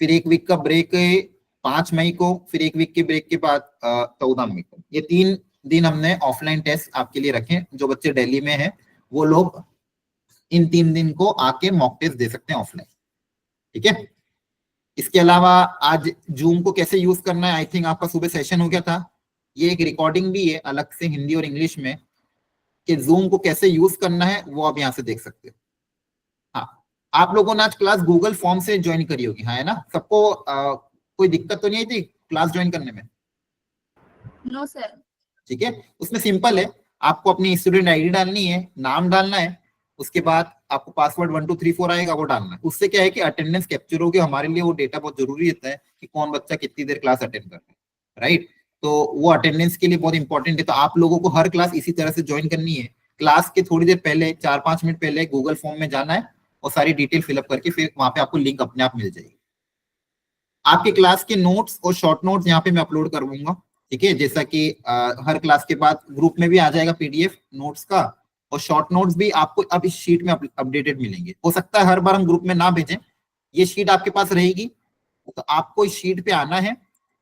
फिर एक वीक का ब्रेक 5 मई को, फिर एक वीक के ब्रेक के बाद 14 मई को। ये 3 दिन हमने ऑफलाइन टेस्ट आपके लिए रखे। जो बच्चे दिल्ली में हैं वो लोग इन 3 दिन को आके मॉक टेस्ट दे सकते हैं ऑफलाइन, ठीक है। इसके अलावा आज जूम को कैसे यूज करना है, आई थिंक आपका सुबह सेशन हो गया था। ये एक रिकॉर्डिंग भी है अलग से हिंदी और इंग्लिश में, कि जूम को कैसे यूज करना है वो आप यहाँ से देख सकते हो। हाँ, आप लोगों ने आज क्लास गूगल फॉर्म से ज्वाइन करी होगी, हाँ है ना। सबको कोई दिक्कत तो नहीं आई थी क्लास ज्वाइन करने में? No sir. ठीक है, उसमें सिंपल है, आपको अपनी स्टूडेंट आईडी डालनी है, नाम डालना है, उसके बाद आपको पासवर्ड 1234 आएगा वो डालना है। उससे क्या है कि अटेंडेंस कैप्चर होगी, हमारे लिए वो डेटा बहुत जरूरी रहता है कि कौन बच्चा कितनी देर क्लास अटेंड कर रहा है, राइट। तो वो अटेंडेंस के लिए बहुत इंपॉर्टेंट है। तो आप लोगों को हर क्लास इसी तरह से ज्वाइन करनी है। क्लास के थोड़ी देर पहले 4-5 मिनट पहले गूगल फॉर्म में जाना है और सारी डिटेल फिलअप करके फिर वहां पे आपको लिंक अपने आप मिल जाएगी। आपके क्लास के नोट्स और शॉर्ट नोट्स यहाँ पे मैं अपलोड करूंगा, ठीक है। जैसा कि हर क्लास के बाद ग्रुप में भी आ जाएगा पीडीएफ नोट्स का, और शॉर्ट नोट्स भी आपको अब इस शीट में अपडेटेड मिलेंगे। हो सकता है हर बार हम ग्रुप में ना भेजें, ये शीट आपके पास रहेगी, तो आपको इस शीट पे आना है,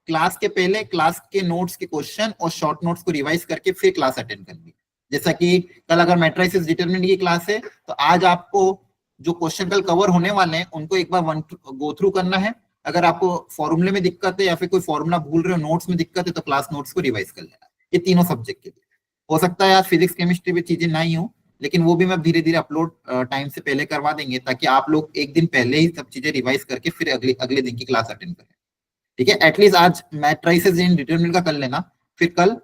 क्लास के पहले क्लास के नोट्स के क्वेश्चन और शॉर्ट नोट्स को रिवाइज करके फिर क्लास अटेंड करनी। जैसा कि कल अगर मैट्रिसेस डिटरमिनेंट की क्लास है, तो आज आपको जो क्वेश्चन कल कवर होने वाले हैं उनको एक बार गो थ्रू करना है। अगर आपको फॉर्मूले में दिक्कत है या फिर कोई फॉर्मूला भूल रहे हो, नोट्स में दिक्कत है, तो क्लास नोट्स को रिवाइज कर लेना। ये तीनों सब्जेक्ट के लिए। हो सकता है आज फिजिक्स केमिस्ट्री में चीजें नहीं हो, लेकिन वो भी मैं धीरे धीरे अपलोड टाइम से पहले करवा देंगे, ताकि आप लोग एक दिन पहले ही सब चीजें रिवाइज करके फिर अगले दिन की क्लास अटेंड करें, ठीक है। एटलीस्ट आज मैट्रिसेस इन डिटरमिनेंट का कर लेना, फिर कल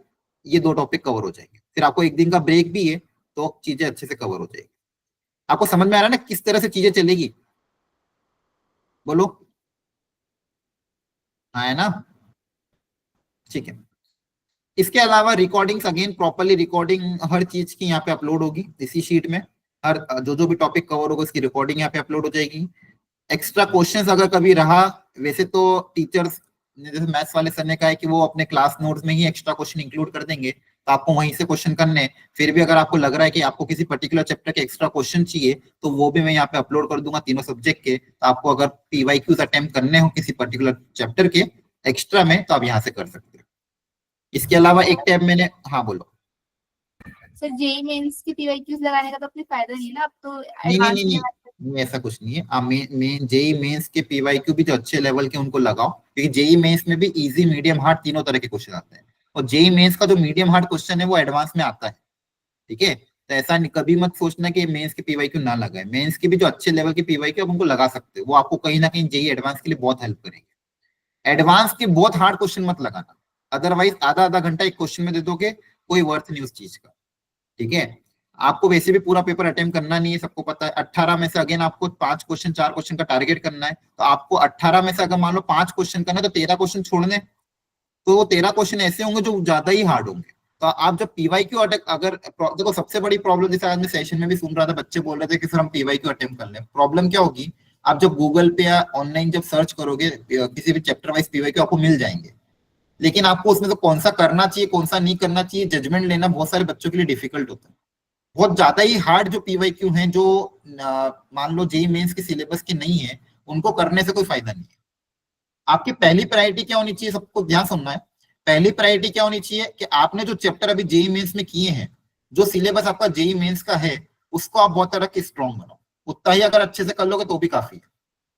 ये 2 टॉपिक कवर हो जाएंगे। फिर आपको एक दिन का ब्रेक भी है, तो चीजें अच्छे से कवर हो जाएगी। आपको समझ में आ रहा है ना किस तरह से चीजें चलेगी, बोलो, हाँ है ना, ठीक है। इसके अलावा रिकॉर्डिंग्स, अगेन प्रॉपरली रिकॉर्डिंग हर चीज की यहाँ पे अपलोड होगी इसी शीट में। हर जो भी टॉपिक कवर होगा उसकी रिकॉर्डिंग यहाँ पे अपलोड हो जाएगी। एक्स्ट्रा क्वेश्चंस अगर कभी रहा, वैसे तो टीचर्स ने, जैसे मैथ्स वाले सर ने कहा है कि वो अपने क्लास नोट्स में ही एक्स्ट्रा क्वेश्चन इंक्लूड कर देंगे, तो आपको वहीं से क्वेश्चन करने। फिर भी अगर आपको लग रहा है कि आपको किसी पर्टिकुलर चैप्टर के एक्स्ट्रा क्वेश्चन चाहिए, तो वो भी मैं यहाँ पे अपलोड कर दूंगा तीनों सब्जेक्ट के। तो आपको अगर पीवाईक्यूज अटेम्प्ट करने हो किसी पर्टिकुलर चैप्टर के एक्स्ट्रा में, तो आप यहाँ से कर सकते हो। इसके अलावा एक टैब मैंने, हाँ बोलो। सर जेई मेंस की पीवाईक्यूज लगाने का तो कोई फायदा नहीं ना, अब तो नहीं नहीं एडवांस नहीं नहीं नहीं, ऐसा कुछ नहीं है। आप मेन जेई मेंस के पीवाईक्यू भी जो अच्छे लेवल के उनको लगाओ, क्योंकि जेई मेंस में भी इजी मीडियम हार्ड तीनों तरह के क्वेश्चन आते हैं, और जेई मेंस का जो मीडियम हार्ड क्वेश्चन है वो एडवांस में आता है। ठीक है, तो ऐसा कभी मत सोचना कि मेंस के पीवाईक्यू ना लगाए, मेंस के भी जो अच्छे लेवल के पीवाईक्यू आप उनको लगा सकते हो, वो आपको कहीं ना कहीं जेई एडवांस के लिए बहुत हेल्प करेंगे। एडवांस के बहुत हार्ड क्वेश्चन मत लगाना, अदरवाइज आधा आधा घंटा एक क्वेश्चन में दे दोगे, कोई वर्थ नहीं उस चीज का। ठीक है, आपको वैसे भी पूरा पेपर अटेम्प्ट करना नहीं है, सबको पता है। 18 में से अगेन आपको 5 क्वेश्चन 4 क्वेश्चन का टारगेट करना है, तो आपको 18 में से अगर मान लो 5 क्वेश्चन करना है तो 13 क्वेश्चन छोड़ने, तो वो 13 क्वेश्चन ऐसे होंगे जो ज्यादा ही हार्ड होंगे। तो आप जब पीवाईक्यू अगर देखो, सबसे बड़ी प्रॉब्लम जैसे आज मैं सेशन में भी सुन रहा था, बच्चे बोल रहे थे कि सर हम पीवाईक्यू अटेम्प्ट कर लें। प्रॉब्लम क्या होगी, आप जब गूगल पे या ऑनलाइन जब सर्च करोगे किसी भी चैप्टर वाइज पीवाईक्यू आपको मिल जाएंगे, लेकिन आपको उसमें से कौन सा करना चाहिए कौन सा नहीं करना चाहिए जजमेंट लेना बहुत सारे बच्चों के लिए डिफिकल्ट होता है। बहुत ज्यादा ही हार्ड जो पीवाईक्यू हैं, जो मान लो जेई मेंस के सिलेबस के नहीं है, उनको करने से कोई फायदा नहीं है। आपकी पहली प्रायोरिटी क्या होनी चाहिए, सबको ध्यान सुनना है। पहली प्रायोरिटी क्या होनी चाहिए कि आपने जो चैप्टर अभी जेई मेंस में किए हैं, जो सिलेबस आपका जेई मेंस का है, उसको आप बहुत तरह के स्ट्रॉन्ग बनाओ। उतना ही अगर अच्छे से कर लोगे तो भी काफी है,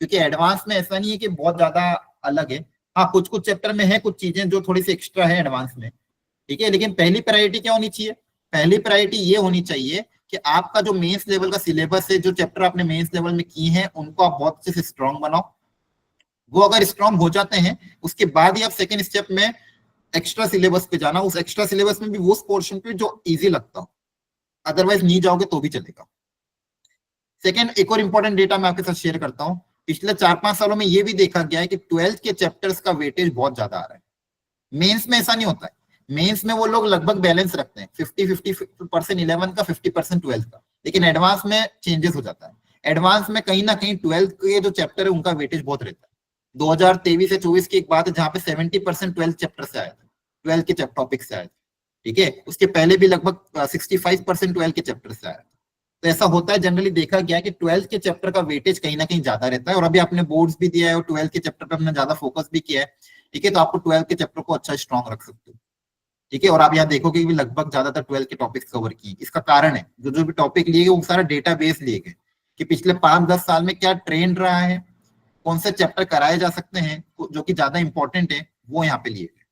क्योंकि एडवांस में ऐसा नहीं है कि बहुत ज्यादा अलग है। हाँ, कुछ कुछ चैप्टर में है कुछ चीजें जो थोड़ी सी एक्स्ट्रा है एडवांस में। ठीक है, लेकिन पहली प्रायोरिटी क्या होनी चाहिए, पहली प्रायोरिटी ये होनी चाहिए कि आपका जो मेंस लेवल का सिलेबस है, जो चैप्टर आपने मेंस लेवल में किए हैं, उनको आप बहुत अच्छे से स्ट्रॉन्ग बनाओ। वो अगर स्ट्रॉन्ग हो जाते हैं, उसके बाद ही आप सेकेंड स्टेप में एक्स्ट्रा सिलेबस पे जाना, उस एक्स्ट्रा सिलेबस में भी वो पोर्शन पे जो इजी लगता हो, अदरवाइज नहीं जाओगे तो भी चलेगा। सेकेंड, एक और इंपॉर्टेंट डेटा मैं आपके साथ शेयर करता हूँ। पिछले 4-5 सालों में ये भी देखा गया है कि 12th के चैप्टर्स का वेटेज बहुत ज्यादा आ रहा है। मेंस में ऐसा नहीं होता है, मेंस में वो लोग लगभग बैलेंस रखते हैं, 50-50% 11 का 50% 12th का, लेकिन एडवांस में चेंजेस हो जाता है। एडवांस में कहीं ना कहीं 12th के जो चैप्टर है उनका वेटेज बहुत रहता है। 2023 से 24 की एक बात है जहां पे 70% 12th चैप्टर से आया था, 12th के टॉपिक से आया था। ठीक है, उसके पहले भी लगभग 65% 12th के चैप्टर से आया था। तो ऐसा होता है, जनरली देखा गया कि 12th के चैप्टर का वेटेज कहीं ना कहीं ज्यादा रहता है। और अभी आपने बोर्ड्स भी दिया है और 12th के चैप्टर पे हमने ज्यादा फोकस भी किया है। ठीक है, तो आपको 12th के चैप्टर को अच्छा स्ट्रॉन्ग रख सकते हो। ठीक है, और आप यहाँ देखोगे कि लगभग ज्यादातर 12th के टॉपिक्स कवर किए। इसका कारण है जो जो भी टॉपिक लिए गए वो सारा डेटा बेस लिए गए कि पिछले 5-10 साल में क्या ट्रेंड रहा है, कौन से चैप्टर कराए जा सकते हैं जो कि ज्यादा इंपॉर्टेंट है, वो यहाँ पे लिए गए।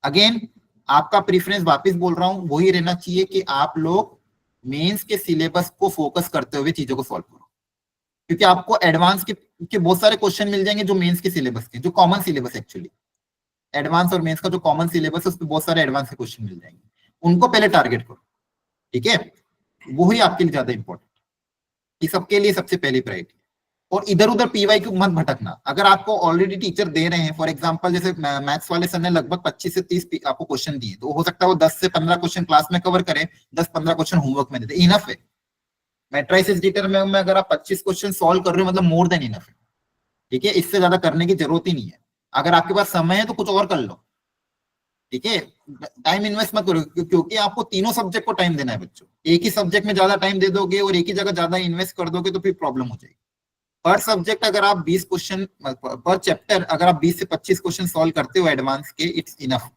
अगेन आपका प्रीफरेंस वापस बोल रहा हूँ वही रहना चाहिए कि आप लोग मेंस के सिलेबस को फोकस करते हुए चीजों को सॉल्व करो, क्योंकि आपको एडवांस के बहुत सारे क्वेश्चन मिल जाएंगे जो मेंस के सिलेबस के, जो कॉमन सिलेबस एक्चुअली एडवांस और मेंस का जो कॉमन सिलेबस है उस पर बहुत सारे एडवांस के क्वेश्चन मिल जाएंगे, उनको पहले टारगेट करो। ठीक है, वही आपके लिए ज्यादा इंपॉर्टेंट, ये सबके लिए सबसे पहली प्रायोरिटी। और इधर उधर पीवाईक्यू मत भटकना। अगर आपको ऑलरेडी टीचर दे रहे हैं, फॉर एग्जांपल जैसे मैथ्स वाले सर ने लगभग 25 से 30 आपको क्वेश्चन दिए, तो हो सकता है वो 10 से 15 क्वेश्चन क्लास में कवर करें, 10-15 क्वेश्चन होमवर्क में देते, इनफ है। मैट्रिसेस डिटरमिनेंट में अगर आप 25 क्वेश्चन सॉल्व कर रहे हो मतलब मोर देन इनफ है। ठीक है, इससे ज्यादा करने की जरूरत ही नहीं है। अगर आपके पास समय है तो कुछ और कर लो। ठीक है, टाइम इन्वेस्ट मत करो, क्योंकि आपको तीनों सब्जेक्ट को टाइम देना है बच्चों। एक ही सब्जेक्ट में ज्यादा टाइम दे दोगे और एक ही जगह ज्यादा इन्वेस्ट कर दोगे तो फिर प्रॉब्लम हो जाएगी। पर सब्जेक्ट अगर आप 20 क्वेश्चन पर चैप्टर अगर आप 20 से 25 क्वेश्चन सॉल्व करते हो एडवांस के, इट्स इनफ।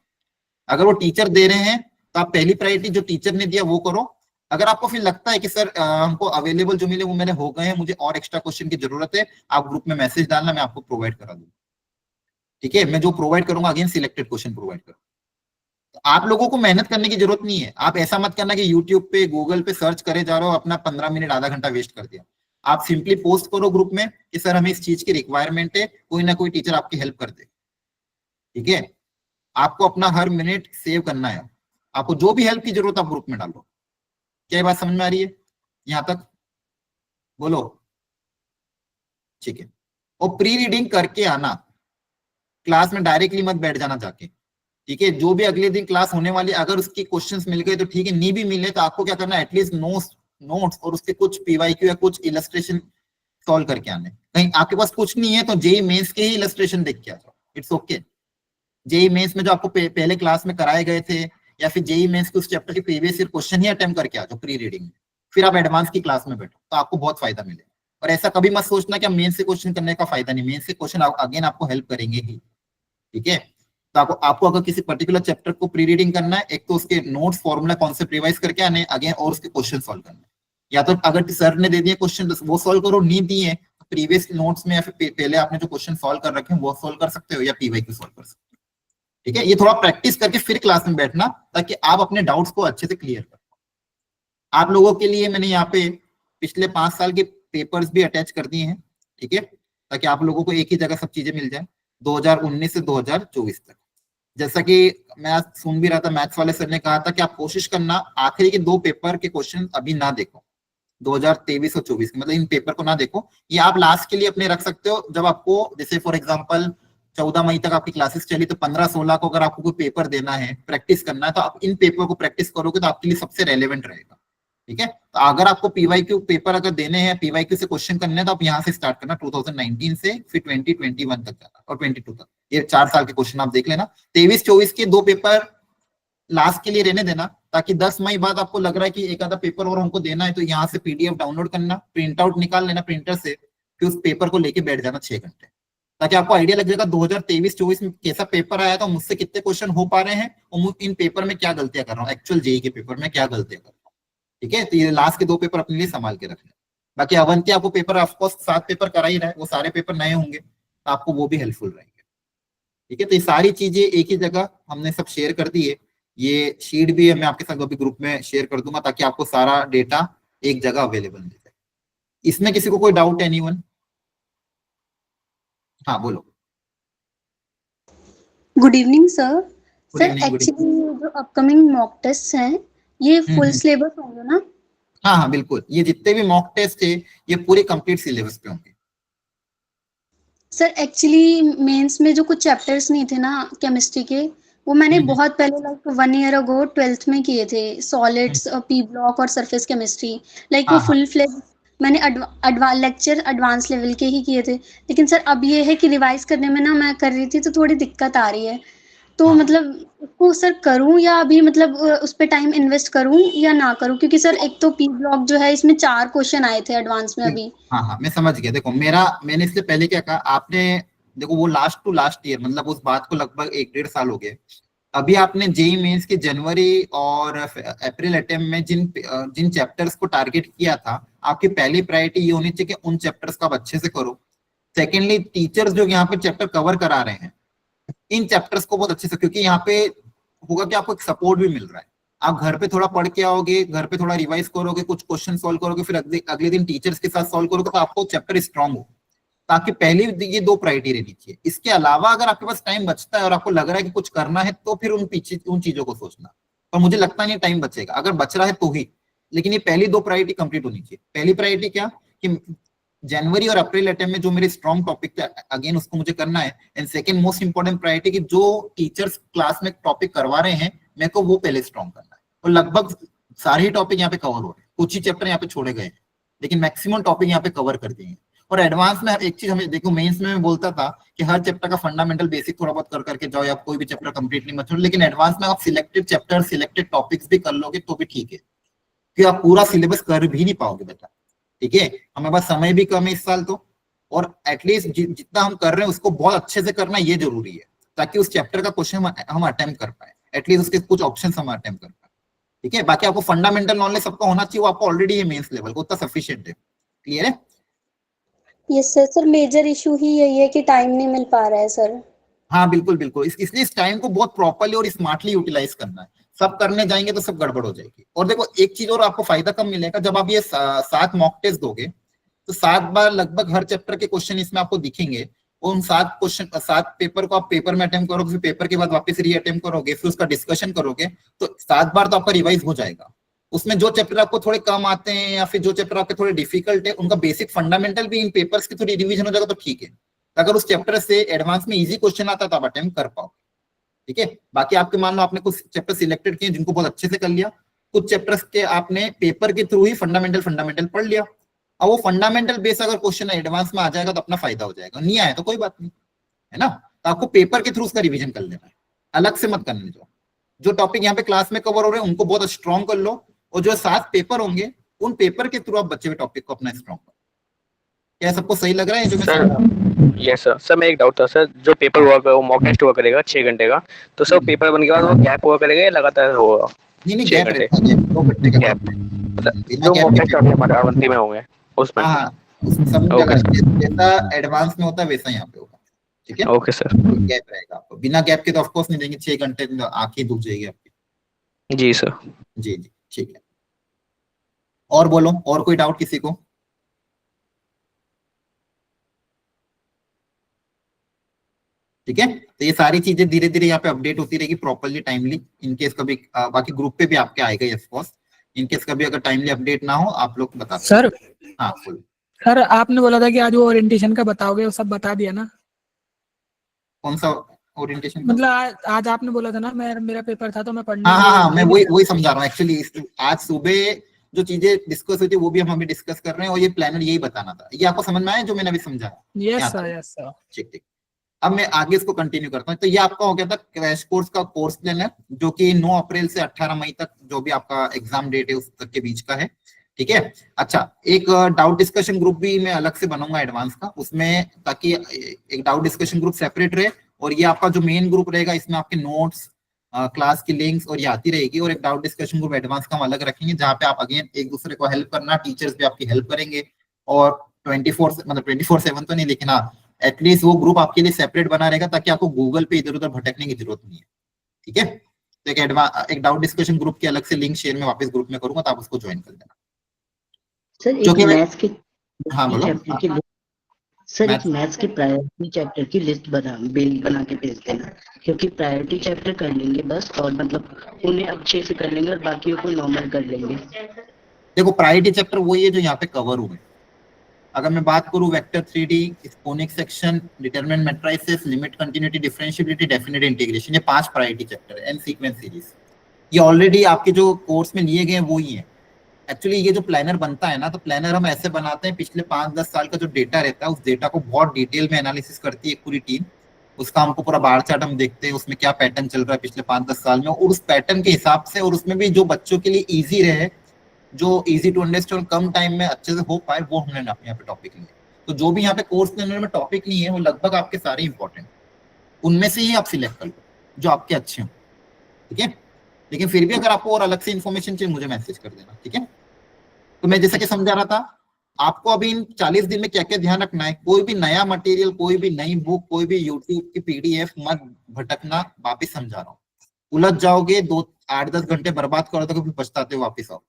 अगर वो टीचर दे रहे हैं तो आप पहली प्रायोरिटी जो टीचर ने दिया वो करो। अगर आपको फिर लगता है कि सर हमको अवेलेबल जो मिले वो मैंने हो गए हैं, मुझे और एक्स्ट्रा क्वेश्चन की जरूरत है, आप ग्रुप में मैसेज डालना, मैं आपको प्रोवाइड करा दूंगा। ठीक है, मैं जो प्रोवाइड करूंगा अगेन सिलेक्टेड क्वेश्चन प्रोवाइड करूंगा। तो आप लोगों को मेहनत करने की जरूरत नहीं है। आप ऐसा मत करना कि यूट्यूब पे गूगल पे सर्च करे जा रहे हो, अपना 15 मिनट आधा घंटा वेस्ट कर दिया। आप सिंपली पोस्ट करो ग्रुप में कि सर हमें इस चीज की रिक्वायरमेंट है, कोई ना कोई टीचर आपकी हेल्प कर दे। ठीक है, आपको अपना हर मिनट सेव करना है। आपको जो भी हेल्प की जरूरत आप ग्रुप में डालो। क्या ये बात समझ में आ रही है यहां तक? बोलो। ठीक है, और प्री रीडिंग करके आना, क्लास में डायरेक्टली मत बैठ जाना जाके। ठीक है, जो भी अगले दिन क्लास होने वाली, अगर उसकी क्वेश्चंस मिल गए तो ठीक है, नहीं भी मिले तो आपको क्या करना है, एटलीस्ट नोट्स और उसके कुछ पीवाईक्यू या कुछ इलस्ट्रेशन सॉल्व करके आने। कहीं आपके पास कुछ नहीं है तो जेई मेंस के ही इलस्ट्रेशन देख के आ जाओ, इट्स ओके। जेई मेंस में जो आपको पहले क्लास में कराए गए थे, या फिर जेई मेंस के उस चैप्टर के प्रीवियस ईयर क्वेश्चन ही अटेम्प्ट करके आ जाओ प्री रीडिंग में, फिर आप एडवांस की क्लास में बैठो, तो आपको बहुत फायदा मिलेगा। और ऐसा कभी मत सोचना कि मेंस से क्वेश्चन करने का फायदा नहीं, मेंस से क्वेश्चन अगेन आपको हेल्प करेंगे ही। ठीक है, तो आपको अगर किसी पर्टिकुलर चैप्टर को प्री रीडिंग करना है, एक तो उसके नोट्स, फॉर्मूला, कॉन्सेप्ट रिवाइज करके आने अगेन, और उसके क्वेश्चन सॉल्व करना है। या तो अगर सर ने दे दिए क्वेश्चन वो सॉल्व करो, नहीं दिए प्रीवियस नोट्स में या फिर पहले आपने जो क्वेश्चन सॉल्व कर रखे हैं वो सॉल्व कर सकते हो, या पीवाईक्यू सॉल्व कर सकते हो। ठीक है, ये थोड़ा प्रैक्टिस करके फिर क्लास में बैठना, ताकि आप अपने डाउट्स को अच्छे से क्लियर कर पाओ। आप लोगों के लिए मैंने यहाँ पे पिछले 5 साल के पेपर्स भी अटैच कर दिए हैं, ठीक है, ताकि आप लोगों को एक ही जगह सब चीजें मिल जाए 2019 से 2024 तक। जैसा कि मैं आज सुन भी रहा था, मैथ्स वाले सर ने कहा था कि आप कोशिश करना आखिरी के 2 पेपर के क्वेश्चन अभी ना देखो, 2023 और 24 के, मतलब इन पेपर को ना देखो, ये आप लास्ट के लिए अपने रख सकते हो। जब आपको, जैसे फॉर एग्जांपल 14 मई तक आपकी क्लासेस चली, तो 15-16 को अगर आपको कोई पेपर देना है, प्रैक्टिस करना है, तो आप इन पेपर को प्रैक्टिस करोगे तो आपके लिए सबसे रेलेवेंट रहेगा। ठीक है, तो अगर आपको पीवाईक्यू पेपर अगर देने हैं, पीवाईक्यू से क्वेश्चन करने हैं, तो आप यहाँ से स्टार्ट करना 2019 से, फिर 2021 तक जाना और 22 तक, ये 4 साल के क्वेश्चन आप देख लेना। 23-24 के 2 पेपर लास्ट के लिए रहने देना, ताकि 10 मई बाद आपको लग रहा है कि एक आधा पेपर और हमको देना है, तो यहाँ से पीडीएफ डाउनलोड करना, प्रिंट आउट निकाल लेना प्रिंटर से, फिर उस पेपर को लेके बैठ जाना 6 घंटे, ताकि आपको आइडिया लग जाएगा 2023-24 में कैसा पेपर आया था, मुझसे कितने क्वेश्चन हो पा रहे हैं, और इन पेपर में क्या गलतियां कर रहा हूँ, एक्चुअल जेई के पेपर में क्या गलतियां कर रहा हूँ। ठीक है, तो ये लास्ट के 2 पेपर अपने लिए संभाल के रखना। बाकी अवंती आपको पेपर ऑफकोर्स 7 पेपर करा ही रहा है, वो सारे पेपर नए होंगे, तो आपको वो भी हेल्पफुल रहेंगे। ठीक है, तो ये सारी चीजें एक ही जगह हमने सब शेयर कर दी है। ये शीट भी है, मैं आपके साथ अभी ग्रुप में शेयर कर दूंगा, ताकि आपको सारा डेटा एक जगह अवेलेबल मिल जाए। इसमें किसी को कोई डाउट है? एनीवन? हाँ बोलो। Good evening sir. Good sir evening, good actually जो अपकमिंग मॉक टेस्ट हैं ये फुल सिलेबस होंगे ना? हाँ हाँ बिल्कुल, ये जितने भी मॉक टेस्ट है ये पूरे कंप्लीट सिलेबस पे होंगे। सर एक्चुअली मेंस में जो कुछ चैप्टर्स नहीं थे ना केमिस्ट्री के, वो मैंने बहुत पहले लाइक 1 ईयर अगो 12th में किए थे, सॉलिड्स, पी ब्लॉक और सरफेस केमिस्ट्री, लाइक वो हाँ, फुल फ्लेज मैंने लेक्चर एडवांस लेवल के ही किए थे। लेकिन सर अब ये है कि रिवाइज करने में ना मैं कर रही थी तो थोड़ी दिक्कत आ रही है, तो हाँ। मतलब उसको सर करूं या अभी मतलब उस पे टाइम इन्वेस्ट करूं या ना करूं, क्योंकि सर एक तो पी ब्लॉक जो है इसमें 4 क्वेश्चन आए थे एडवांस में अभी। हाँ हाँ मैं समझ गया। देखो मैंने इससे पहले क्या कहा, आपने देखो वो लास्ट टू लास्ट ईयर, मतलब उस बात को लगभग 1-1.5 साल हो गए। अभी आपने जेई मेंस के जनवरी और अप्रैल अटेम्प्ट में जिन चैप्टर्स को टारगेट किया था, आपकी पहली प्रायोरिटी ये होनी चाहिए कि उन चैप्टर्स को आप अच्छे से करो। सेकेंडली, टीचर्स जो यहाँ पे चैप्टर कवर करा रहे हैं, इन चैप्टर्स को बहुत अच्छे से, क्योंकि यहाँ पे होगा कि आपको एक सपोर्ट भी मिल रहा है। आप घर पे थोड़ा पढ़ के आओगे, घर पे थोड़ा रिवाइज करोगे, कुछ क्वेश्चन सॉल्व करोगे, फिर अगले दिन टीचर्स के साथ सॉल्व करोगे, तो आपको चैप्टर स्ट्रांग हो। ताकि पहले ये 2 प्रायोरिटी रहनी चाहिए। इसके अलावा अगर आपके पास टाइम बचता है और आपको लग रहा है कि कुछ करना है, तो फिर उन चीजों को सोचना। पर मुझे लगता नहीं टाइम बचेगा, अगर बच रहा है तो ही। लेकिन ये पहली 2 प्रायोरिटी कंप्लीट होनी चाहिए। पहली प्रायोरिटी क्या कि जनवरी और अप्रैल अटेम्प्ट में जो मेरे स्ट्रॉन्ग टॉपिक थे, अगेन उसको मुझे करना है। And second most important priority कि जो टीचर्स क्लास में टॉपिक करवा रहे हैं, मेरे को वो पहले स्ट्रॉन्ग करना है। और लगभग सारे ही टॉपिक यहाँ पे कवर हो रहे हैं, कुछ ही चैप्टर यहाँ पे छोड़े गए हैं, लेकिन मैक्सिमम टॉपिक यहाँ पे कवर कर दिए हैं। और एडवांस में एक चीज हमें देखो, मेंस में मैं बोलता था कि हर चैप्टर का फंडामेंटल बेसिक थोड़ा बहुत कर करके जाओ, या कोई भी चैप्टर कंप्लीटली मत छोड़ो। लेकिन एडवांस में आप सिलेक्टेड चैप्टर, सिलेक्टेड टॉपिक्स भी कर लोगे तो भी ठीक है, कि आप पूरा सिलेबस कर भी नहीं पाओगे बेटा। ठीक है, हमारे पास समय भी कम है इस साल तो, और एटलीस्ट जितना हम कर रहे हैं उसको बहुत अच्छे से करना ये जरूरी है, ताकि उस चैप्टर का क्वेश्चन हम अटेम्प्ट कर पाए, एटलीस्ट उसके कुछ ऑप्शन हम अटेम्प्ट कर पाए। ठीक है, बाकी आपको फंडामेंटल नॉलेज सबका होना चाहिए, वो आपको ऑलरेडी है मेंस लेवल को, उतना सफिशिएंट है। क्लियर है? Yes sir. Sir major issue ही यही है कि टाइम नहीं मिल पा रहा है सर। हाँ बिल्कुल बिल्कुल, इसलिए इस टाइम को बहुत प्रॉपर्ली और स्मार्टली यूटिलाइज करना है। सब करने जाएंगे तो सब गड़बड़ हो जाएगी। और देखो एक चीज और आपको फायदा कब मिलेगा, जब आप ये 7 मॉक टेस्ट दोगे, तो 7 बार लगभग हर चैप्टर के क्वेश्चन इसमें आपको दिखेंगे। उन 7 पेपर को आप पेपर में अटेम्प्ट करोगे, फिर पेपर के बाद वापस री अटेम्प्ट करोगे, फिर उसका डिस्कशन करोगे, तो 7 बार तो आपका रिवाइज हो जाएगा। उसमें जो चैप्टर आपको थोड़े कम आते हैं, या फिर जो चैप्टर आपके थोड़े डिफिकल्ट है, उनका बेसिक फंडामेंटल भी इन पेपर्स की थोड़ी रिवीजन हो जाएगा तो ठीक है। अगर उस चैप्टर से एडवांस में इजी क्वेश्चन आता है तो आप अटेम्प्ट कर पाओ। ठीक है, बाकी आपके मान लो आपने कुछ चैप्टर सिलेक्टेड किए जिनको बहुत अच्छे से कर लिया, कुछ चैप्टर्स के आपने पेपर के थ्रू ही फंडामेंटल पढ़ लिया। अब वो फंडामेंटल बेस अगर क्वेश्चन एडवांस में आ जाएगा तो अपना फायदा हो जाएगा, नहीं आया तो कोई बात नहीं, है ना। तो आपको पेपर के थ्रू उसका रिवीजन कर लेना है, अलग से मत करने दो। जो टॉपिक यहाँ पे क्लास में कवर हो रहे हैं उनको बहुत स्ट्रॉन्ग कर लो, और जो 7 पेपर होंगे उन पेपर के थ्रू आप बचे हुए टॉपिक को अपना स्ट्रॉन्ग करो। क्या सबको सही लग रहा है जो मैं सर समझा रहा हूँ? Yes sir. सर मैं एक डाउट था सर, जो पेपर वर्क है वो मॉक टेस्ट हुआ करेगा 6 घंटे का, तो सर पेपर बनने के बाद वो गैप हुआ करेगा या लगातार होगा? नहीं 6 गैप घंटे रहता है, गैप 2 घंटे का गैप, गैप मतलब बिना जो गैप मॉक के टेस्ट अभी हमारे अवंती में होंगे उसमें। हाँ हाँ उसमें सब में ओके जगह सर। जैसा एडवांस में होता है वैसा यहाँ पे होगा, ठीक है। Okay sir. गैप रहेगा आपको, बिना गैप के तो ऑफकोर्स नहीं देंगे, 6 घंटे आंखें दुख जाएगी आपकी। जी सर। जी जी ठीक है। और बोलो, और कोई डाउट किसी को? ठीक है, तो ये सारी चीजें धीरे धीरे यहाँ पे अपडेट होती रहेगी प्रॉपरली टाइमली। इनकेस कभी बाकी ग्रुप पे भी आपके आएगा ये ऑफकोर्स। इनकेस कभी अगर टाइमली अपडेट ना हो आप लोग बता सकते सर हो। हाँ बोलो। सर आपने बोला था कि आज वो ओरिएंटेशन का बताओगे, वो सब बता दिया ना? कौन सा ओरिएंटेशन? मतलब आज आपने बोला था ना, मेरा पेपर था तो मैं पढ़ने हाँ हाँ हाँ, मैं वो वही वही समझा रहा हूँ एक्चुअली। आज सुबह जो चीजें डिस्कस हुई थी वो भी हम अभी डिस्कस कर रहे हैं, और ये प्लानर यही बताना था। ये आपको समझ में आया जो मैंने अभी समझाया? यस यहाँ सर, तक? Yes sir. ठीक ठीक। अब मैं आगे इसको कंटिन्यू करता हूँ। तो ये आपका हो गया था क्रैश कोर्स का कोर्स प्लानर, जो कि 9 अप्रैल से 18 मई तक जो भी आपका एग्जाम डेट है उस तक के बीच का है, ठीक है। अच्छा, एक डाउट डिस्कशन ग्रुप भी मैं अलग से बनाऊंगा एडवांस का उसमें, ताकि एक डाउट डिस्कशन ग्रुप सेपरेट रहे, और ये आपका जो मेन ग्रुप रहेगा इसमें आपके नोट्स, क्लास की लिंक्स और ये आती रहेगी। और एक डाउट डिस्कशन ग्रुप एडवांस का हम अलग रखेंगे, जहाँ पे आप अगेन एक दूसरे को हेल्प करना, टीचर्स भी आपकी हेल्प करेंगे। और 24 मतलब 24/7 तो नहीं, लेकिन हाँ एटलीस्ट वो ग्रुप आपके लिए सेपरेट बना रहेगा, ताकि आपको गूगल पे इधर उधर भटकने की जरूरत नहीं है, ठीक है। तो एक डाउट डिस्कशन ग्रुप के अलग से लिंक शेयर में वापस ग्रुप में करूंगा, तो आप उसको ज्वाइन कर देना। सर जो एक कि मैथ्स के हाँ बोलो। चैप्टर की सर एक मैथ्स मैथ्स के प्रायोरिटी चैप्टर की लिस्ट बना के भेज देना, क्योंकि प्रायोरिटी चैप्टर कर लेंगे बस, और मतलब उन्हें अच्छे से कर लेंगे और बाकियों को नॉर्मल कर लेंगे। देखो, प्रायोरिटी चैप्टर वही है जो यहाँ पे कवर हुए। अगर मैं बात करूं vector 3D, conic section, determinant matrices, limit continuity, differentiability, definite integration, ये 5 प्रायोरिटी चैप्टर है एंड सीक्वेंस सीरीज। ये ऑलरेडी आपके जो कोर्स में लिए गए वो ही है। एक्चुअली ये जो प्लानर बनता है ना, तो प्लानर हम ऐसे बनाते हैं, पिछले 5-10 साल का जो डेटा रहता है उस डेटा को बहुत डिटेल में एनालिसिस करती है पूरी टीम। उसका हमको पूरा बार चार्ट हम देखते हैं, उसमें क्या पैटर्न चल रहा है पिछले 5-10 साल में, और उस पैटर्न के हिसाब से, और उसमें भी जो बच्चों के लिए ईजी रहे, जो इजी टू अंडरस्टैंड, कम टाइम में अच्छे से हो पाए, वो हमने यहाँ पे टॉपिक लिए। तो जो भी यहाँ पे कोर्स प्लानर में टॉपिक लिए हैं वो लगभग आपके सारे इंपॉर्टेंट, उनमें से ही आप सिलेक्ट कर लो जो आपके अच्छे हों, ठीक है। लेकिन फिर भी अगर आपको और अलग से इन्फॉर्मेशन चाहिए मुझे मैसेज कर देना, ठीक है। तो मैं जैसा कि समझा रहा था, आपको अभी इन 40 दिन में क्या क्या ध्यान रखना है। कोई भी नया मटेरियल, कोई भी नई बुक, कोई भी यूट्यूब की PDF मत भटकना। वापिस समझा रहा हूँ, उलझ जाओगे, 8-10 घंटे बर्बाद करो तो फिर पछताते हो, वापिस आओ,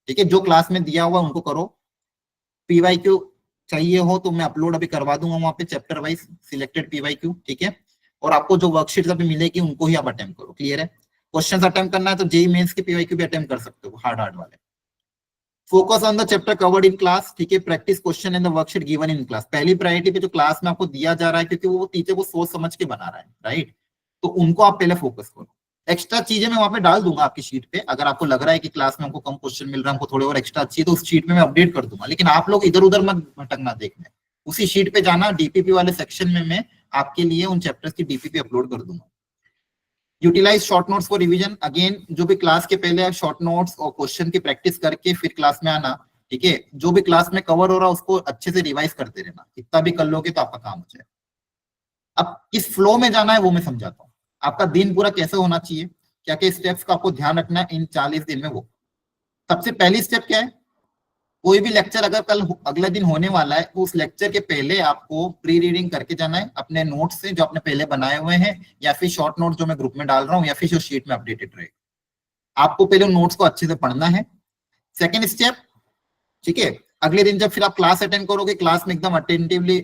ठीक है। जो क्लास में दिया हुआ उनको करो। PYQ चाहिए हो तो मैं अपलोड अभी करवा दूंगा वहां पे, चैप्टर वाइज सिलेक्टेड PYQ, ठीक है। और आपको जो वर्कशीट अभी मिलेगी उनको ही आप अटेम्प्ट करो, क्लियर है। क्वेश्चंस अटेम्प्ट करना है तो JEE मेंस के PYQ भी अटेम्प्ट कर सकते हो, हार्ड वाले। Focus on the chapter covered in class, ठीक है। Practice question and the worksheet given in class. पहली प्रायोरिटी पे जो क्लास में आपको दिया जा रहा है, क्योंकि वो टीचर को सोच समझ के बना रहा है, राइट, तो उनको आप पहले फोकस करो। एक्स्ट्रा चीजें मैं वहां पे डाल दूंगा आपकी शीट पे, अगर आपको लग रहा है कि क्लास में हमको कम क्वेश्चन मिल रहा है, हमको थोड़े और एक्स्ट्रा चाहिए, तो उस शीट में मैं अपडेट कर दूंगा। लेकिन आप लोग इधर उधर मत भटकना देखने, उसी शीट पे जाना। DPP वाले सेक्शन में मैं आपके लिए उन चैप्टर्स की DPP अपलोड कर दूंगा। Utilise short notes for revision. Again, जो भी क्लास के पहले शॉर्ट नोट्स और क्वेश्चन की प्रैक्टिस करके फिर क्लास में आना, ठीक है। जो भी क्लास में कवर हो रहा है उसको अच्छे से रिवाइज करते रहना, इतना भी कर लोगे तो आपका काम हो जाएगा। अब किस फ्लो में जाना है वो मैं समझाता हूँ। आपका दिन पूरा कैसे होना चाहिए, क्या क्या स्टेप्स का आपको ध्यान रखना है इन 40 दिन में। वो सबसे पहली स्टेप क्या है, कोई भी लेक्चर अगर अगले दिन होने वाला है तो उस लेक्चर के पहले आपको प्री रीडिंग करके जाना है अपने नोट्स से, जो आपने पहले बनाए हुए हैं, या फिर शॉर्ट नोट जो मैं ग्रुप में डाल रहा हूँ, या फिर जो शीट में अपडेटेड रहेगा। आपको पहले उन नोट्स को अच्छे से पढ़ना है। सेकेंड स्टेप, ठीक है, अगले दिन जब फिर आप क्लास अटेंड करोगे, क्लास में एकदम अटेंटिवली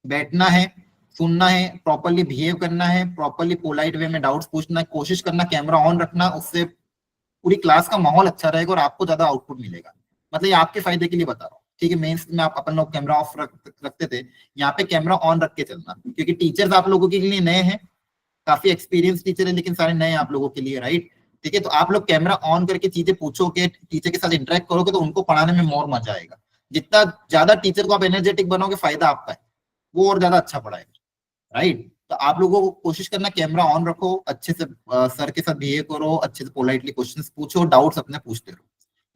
बैठना है, सुनना है, प्रॉपर्ली बिहेव करना है, प्रॉपर्ली पोलाइट वे में डाउट्स पूछना है, कोशिश करना कैमरा ऑन रखना। उससे पूरी क्लास का माहौल अच्छा रहेगा और आपको ज्यादा आउटपुट मिलेगा। मतलब ये आपके फायदे के लिए बता रहा हूँ, ठीक है। मेंस में आप अपन लोग कैमरा ऑफ रखते थे, यहाँ पे कैमरा ऑन रख के चलना, क्योंकि टीचर्स आप लोगों के लिए नए हैं, काफी एक्सपीरियंस टीचर है लेकिन सारे नए आप लोगों के लिए, राइट, ठीक है। तो आप लोग कैमरा ऑन करके चीजें पूछोगे, टीचर के साथ इंटरेक्ट करोगे, तो उनको पढ़ाने में मोर मजा आएगा। जितना ज्यादा टीचर को आप एनर्जेटिक बनोगे, फायदा आपका है, वो और ज्यादा अच्छा पढ़ाएगा, राइट। तो आप लोगों को कोशिश करना कैमरा ऑन रखो, अच्छे से सर के साथ बिहेव करो, अच्छे से पोलाइटली क्वेश्चंस पूछो, डाउट्स अपने पूछते रहो।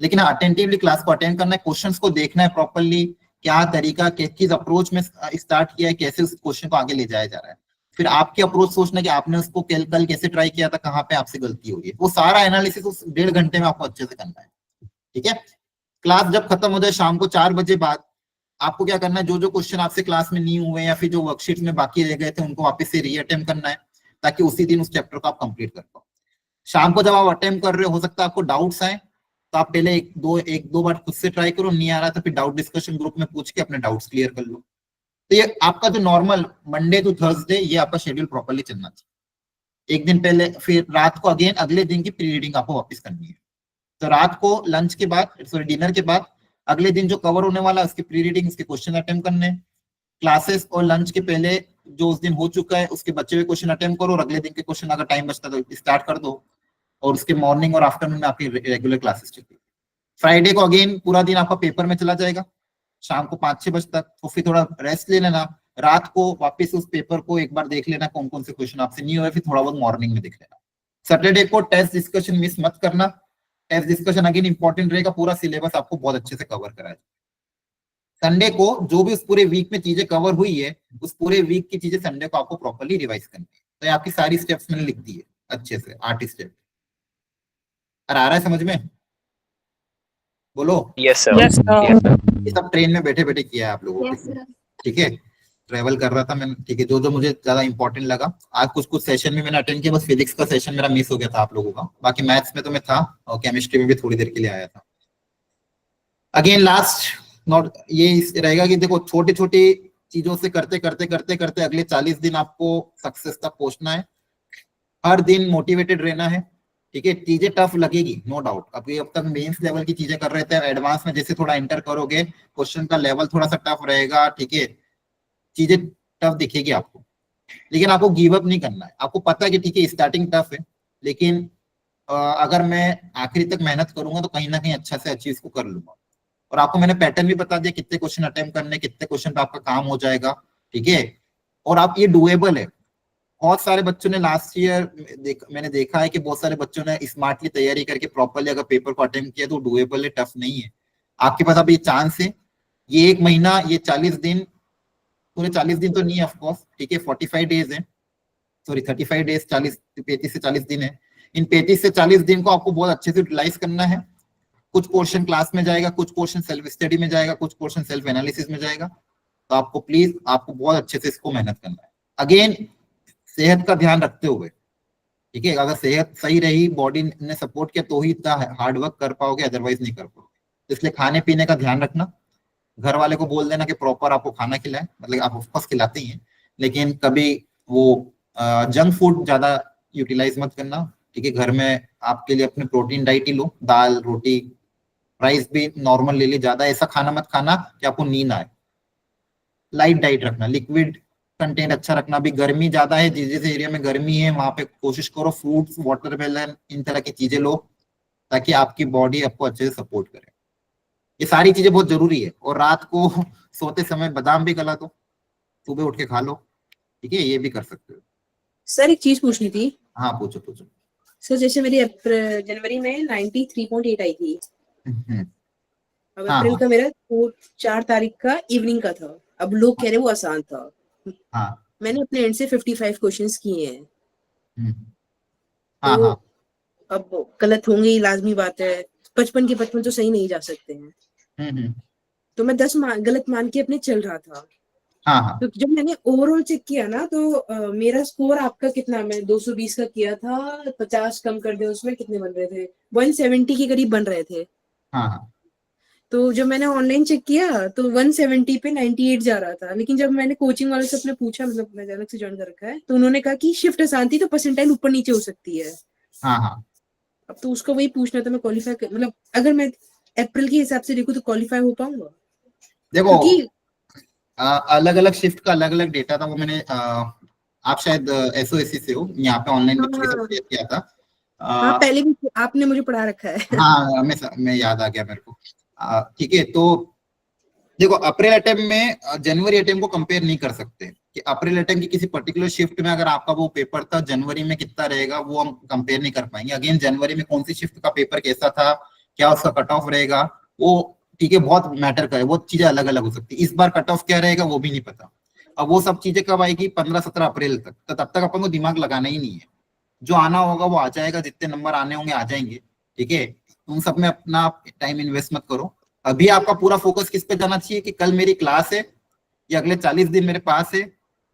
लेकिन अटेंटिवली क्लास को अटेंड करना है, क्वेश्चंस को देखना है प्रॉपर्ली, क्या तरीका किस अप्रोच में स्टार्ट किया है, कैसे उस क्वेश्चन को आगे ले जाया जा रहा है, फिर आपकी अप्रोच सोचना कि आपने उसको कल कैसे ट्राई किया था, कहाँ पे आपसे गलती हुई है, वो सारा एनालिसिस उस 1.5 घंटे में आपको अच्छे से करना है। ठीक है, क्लास जब खत्म हो जाए शाम को 4 बजे बाद, आपको क्या करना है, जो जो क्वेश्चन आपसे क्लास में नहीं हुए या फिर जो वर्कशीट में बाकी रह गए थे उनको वापस से रीअटेम्प्ट करना है, ताकि उसी दिन उस चैप्टर को आप कंप्लीट कर पाओ। शाम को जब आप अटेम्प्ट कर रहे हो सकता है आपको डाउट्स आए, तो आप पहले एक दो बार खुद से ट्राई करो, नहीं आ रहा तो फिर डाउट डिस्कशन ग्रुप में पूछ के अपने डाउट्स क्लियर कर लो। तो ये आपका जो नॉर्मल मंडे टू थर्सडे ये आपका शेड्यूल प्रॉपर्ली चलना चाहिए। एक दिन पहले, फिर रात को अगेन अगले दिन की प्री रीडिंग आपको वापस करनी है। तो रात को लंच के बाद, सॉरी डिनर के बाद, अगले दिन जो कवर होने वाला है उसकी प्री रीडिंग, उसके क्वेश्चन अटेम्प्ट करने, क्लासेस और लंच के पहले जो उस दिन हो चुका है उसके बचे हुए क्वेश्चन अटेम्प्ट करो, और अगले दिन के क्वेश्चन अगर टाइम बचता तो स्टार्ट कर दो, और उसके मॉर्निंग और आफ्टरनून में आपकी रेगुलर क्लासेस चलती है। फ्राइडे को अगेन पूरा दिन आपका पेपर में चला जाएगा, शाम को 5-6 बजे तक, तो फिर थोड़ा रेस्ट ले लेना, रात को वापस उस पेपर को एक बार देख लेना कौन कौन से क्वेश्चन आपसे नहीं हुए, फिर थोड़ा बहुत मॉर्निंग में देख लेना। सैटरडे को टेस्ट डिस्कशन मिस मत करना, टेस्ट डिस्कशन अगेन इंपॉर्टेंट रहेगा, पूरा सिलेबस आपको बहुत अच्छे से कवर कराया। संडे को जो भी उस पूरे वीक में चीजें कवर हुई है, उस पूरे वीक की चीजें संडे को आपको प्रॉपर्ली रिवाइज करनी है। तो ये आपकी सारी स्टेप्स मैंने लिख दी है अच्छे से, 8 स्टेप। और आ रहा है समझ में? बोलो। Yes sir. Yes, sir. Yes sir. ये सब ट्रेन में बैठे बैठे किया है आप लोगों यस को, सर। ठीक है, ट्रेवल कर रहा था मैं, ठीक है। जो जो मुझे ज्यादा इंपॉर्टेंट लगा, आज कुछ सेशन में मैंने अटेंड किया, बस फिजिक्स का सेशन मेरा मिस हो गया था आप लोगों का, बाकी मैथ्स में तो मैं था, और केमिस्ट्री में भी थोड़ी देर के लिए आया था। अगेन लास्ट नोट ये रहेगा कि देखो, छोटी छोटी चीजों से करते करते करते करते अगले 40 दिन आपको सक्सेस तक पहुंचना है। हर दिन मोटिवेटेड रहना है, ठीक है। चीजें टफ लगेगी, नो डाउट। अब तक मेंस लेवल की चीजें कर रहे थे, एडवांस में जैसे थोड़ा एंटर करोगे, क्वेश्चन का लेवल थोड़ा सा टफ रहेगा, ठीक है, चीजें टफ दिखेगी आपको, लेकिन आपको गिव अप नहीं करना है। आपको पता है कि ठीक है स्टार्टिंग टफ है, लेकिन अगर मैं आखिरी तक मेहनत करूंगा तो कहीं ना कहीं अच्छा से अच्छी इसको कर लूंगा। और आपको मैंने पैटर्न भी बता दिया, कितने क्वेश्चन अटेम्प्ट करने, कितने क्वेश्चन पे आपका काम हो जाएगा, ठीक है। और आप ये डुएबल है। बहुत सारे बच्चों ने लास्ट ईयर मैंने देखा है कि बहुत सारे बच्चों ने स्मार्टली तैयारी करके प्रॉपरली अगर पेपर को अटेम्प्ट किया तो डुएबल है, टफ नहीं है। आपके पास अभी चांस है, ये 1 महीना, ये 40 दिन, पूरे 40 दिन तो नहीं है ऑफकोर्स, ठीक है, 45 डेज है, सॉरी 35 डेज, 35 से 40 दिन है। इन 35 से 40 दिन को आपको बहुत अच्छे से यूटिलाइज करना है। कुछ पोर्शन क्लास में जाएगा, कुछ पोर्शन सेल्फ स्टडी में जाएगा, कुछ पोर्शन सेल्फ एनालिसिस में जाएगा। तो आपको प्लीज, आपको बहुत अच्छे से इसको मेहनत करना है। अगेन सेहत का ध्यान रखते हुए, ठीक है, अगर सेहत सही रही, बॉडी ने सपोर्ट किया तो ही इतना हार्ड वर्क कर पाओगे, अदरवाइज नहीं कर पाओगे। इसलिए खाने पीने का ध्यान रखना, घर वाले को बोल देना कि प्रॉपर आपको खाना खिलाए, मतलब आप ऑफकोर्स खिलाते ही हैं, लेकिन कभी वो जंक फूड ज्यादा यूटिलाइज मत करना, ठीक है। घर में आपके लिए अपने प्रोटीन डाइट ही लो, दाल रोटी, राइस भी नॉर्मल ले ली, ज्यादा ऐसा खाना मत खाना कि आपको नींद आए। लाइट डाइट रखना, लिक्विड कंटेंट अच्छा रखना। अभी गर्मी ज्यादा है, जिस जिस एरिया में गर्मी है वहां पे कोशिश करो फ्रूट्स, वाटरमेलन, इन तरह की चीजें लो, ताकि आपकी बॉडी आपको अच्छे से सपोर्ट करे। ये सारी चीजें बहुत जरूरी है। और रात को सोते समय बादाम भी गला दो, सुबह उठ के खा लो, ठीक है, ये भी कर सकते हो। सर एक चीज पूछनी थी। हाँ पूछो पूछो। सर जैसे मेरी जनवरी में 93.8 आई थी, अब हाँ, अप्रैल हाँ। का मेरा 4 तारीख का इवनिंग का था। अब लोग कह रहे वो आसान था। हाँ। मैंने अपने एंड से 55 क्वेश्चंस किए हैं। हाँ, तो हाँ। अब गलत होंगे ही, लाजमी बात है। 55 के 55 तो सही नहीं जा सकते हैं। तो मैं 10 गलत मान के अपने चल रहा था। हाँ, हाँ। तो जब मैंने ओवरऑल चेक किया ना, तो मेरा स्कोर आपका कितना, मैं 220 का किया था, 50 कम कर दे उसमें कितने बन रहे थे, 170 के करीब बन रहे थे। हाँ, हाँ। तो जब मैंने ऑनलाइन चेक किया तो 170 पे 98 जा रहा था। लेकिन जब मैंने कोचिंग वाले से अपने पूछा, मतलब मैंने अलग से ज्वाइन कर रखा है, तो उन्होंने कहा कि शिफ्ट आसान थी तो परसेंटाइल ऊपर नीचे हो सकती है। हाँ, हाँ। अब तो उसका वही पूछना था, मैं क्वालिफाई मतलब अगर मैं अप्रैल के हिसाब से देखूं तो क्वालिफाई हो पाऊंगा? देखो, क्योंकि अलग अलग शिफ्ट का अलग अलग डेटा था, वो मैंने आप शायद एसओएससी से हो, यहाँ पे ऑनलाइन बच्चों के साथ शेयर किया था। हाँ, पहले भी आपने मुझे पढ़ा रखा है। हाँ, मैं याद आ गया मेरे को, ठीक है। तो देखो, अप्रैल अटेम्प्ट में जनवरी अटेम्प्ट को कंपेयर नहीं कर सकते कि अप्रैल अटेम्प्ट की किसी पर्टिकुलर शिफ्ट में अगर आपका वो पेपर था, जनवरी में कितना रहेगा वो हम कंपेयर नहीं कर पाएंगे। अगेन जनवरी में कौन सी शिफ्ट का पेपर कैसा था, क्या उसका कट ऑफ रहेगा, वो ठीक है, बहुत मैटर करे, बहुत चीजें अलग अलग हो सकती है। इस बार कट ऑफ क्या रहेगा वो भी नहीं पता। अब वो सब चीजें कब आएगी, 15-17 अप्रैल तक, तो तब तक अपन को दिमाग लगाना ही नहीं है। जो आना होगा वो आ जाएगा, जितने नंबर आने होंगे आ जाएंगे, ठीक है। उन सब में अपना टाइम इन्वेस्ट मत करो। अभी आपका पूरा फोकस किस पे जाना चाहिए कि कल मेरी क्लास है या अगले 40 दिन मेरे पास है,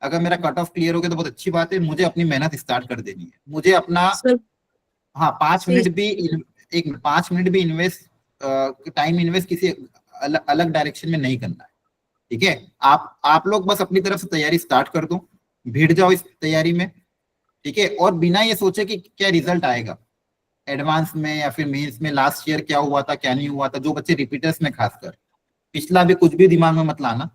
अगर मेरा कट ऑफ क्लियर हो गया तो बहुत अच्छी बात है, मुझे अपनी मेहनत स्टार्ट कर देनी है, मुझे अपना सर हाँ 5 मिनट भी, एक 5 मिनट भी इन्वेस्ट, टाइम इन्वेस्ट किसी अलग डायरेक्शन में नहीं करना है, ठीक है। आप लोग बस अपनी तरफ से तैयारी स्टार्ट कर दो, भिड़ जाओ इस तैयारी में, ठीक है। और बिना ये सोचे कि क्या रिजल्ट आएगा एडवांस में या फिर मेंस में, लास्ट ईयर क्या हुआ था क्या नहीं हुआ था, जो बच्चे रिपीटर्स में खासकर, पिछला भी कुछ भी दिमाग में मत लाना,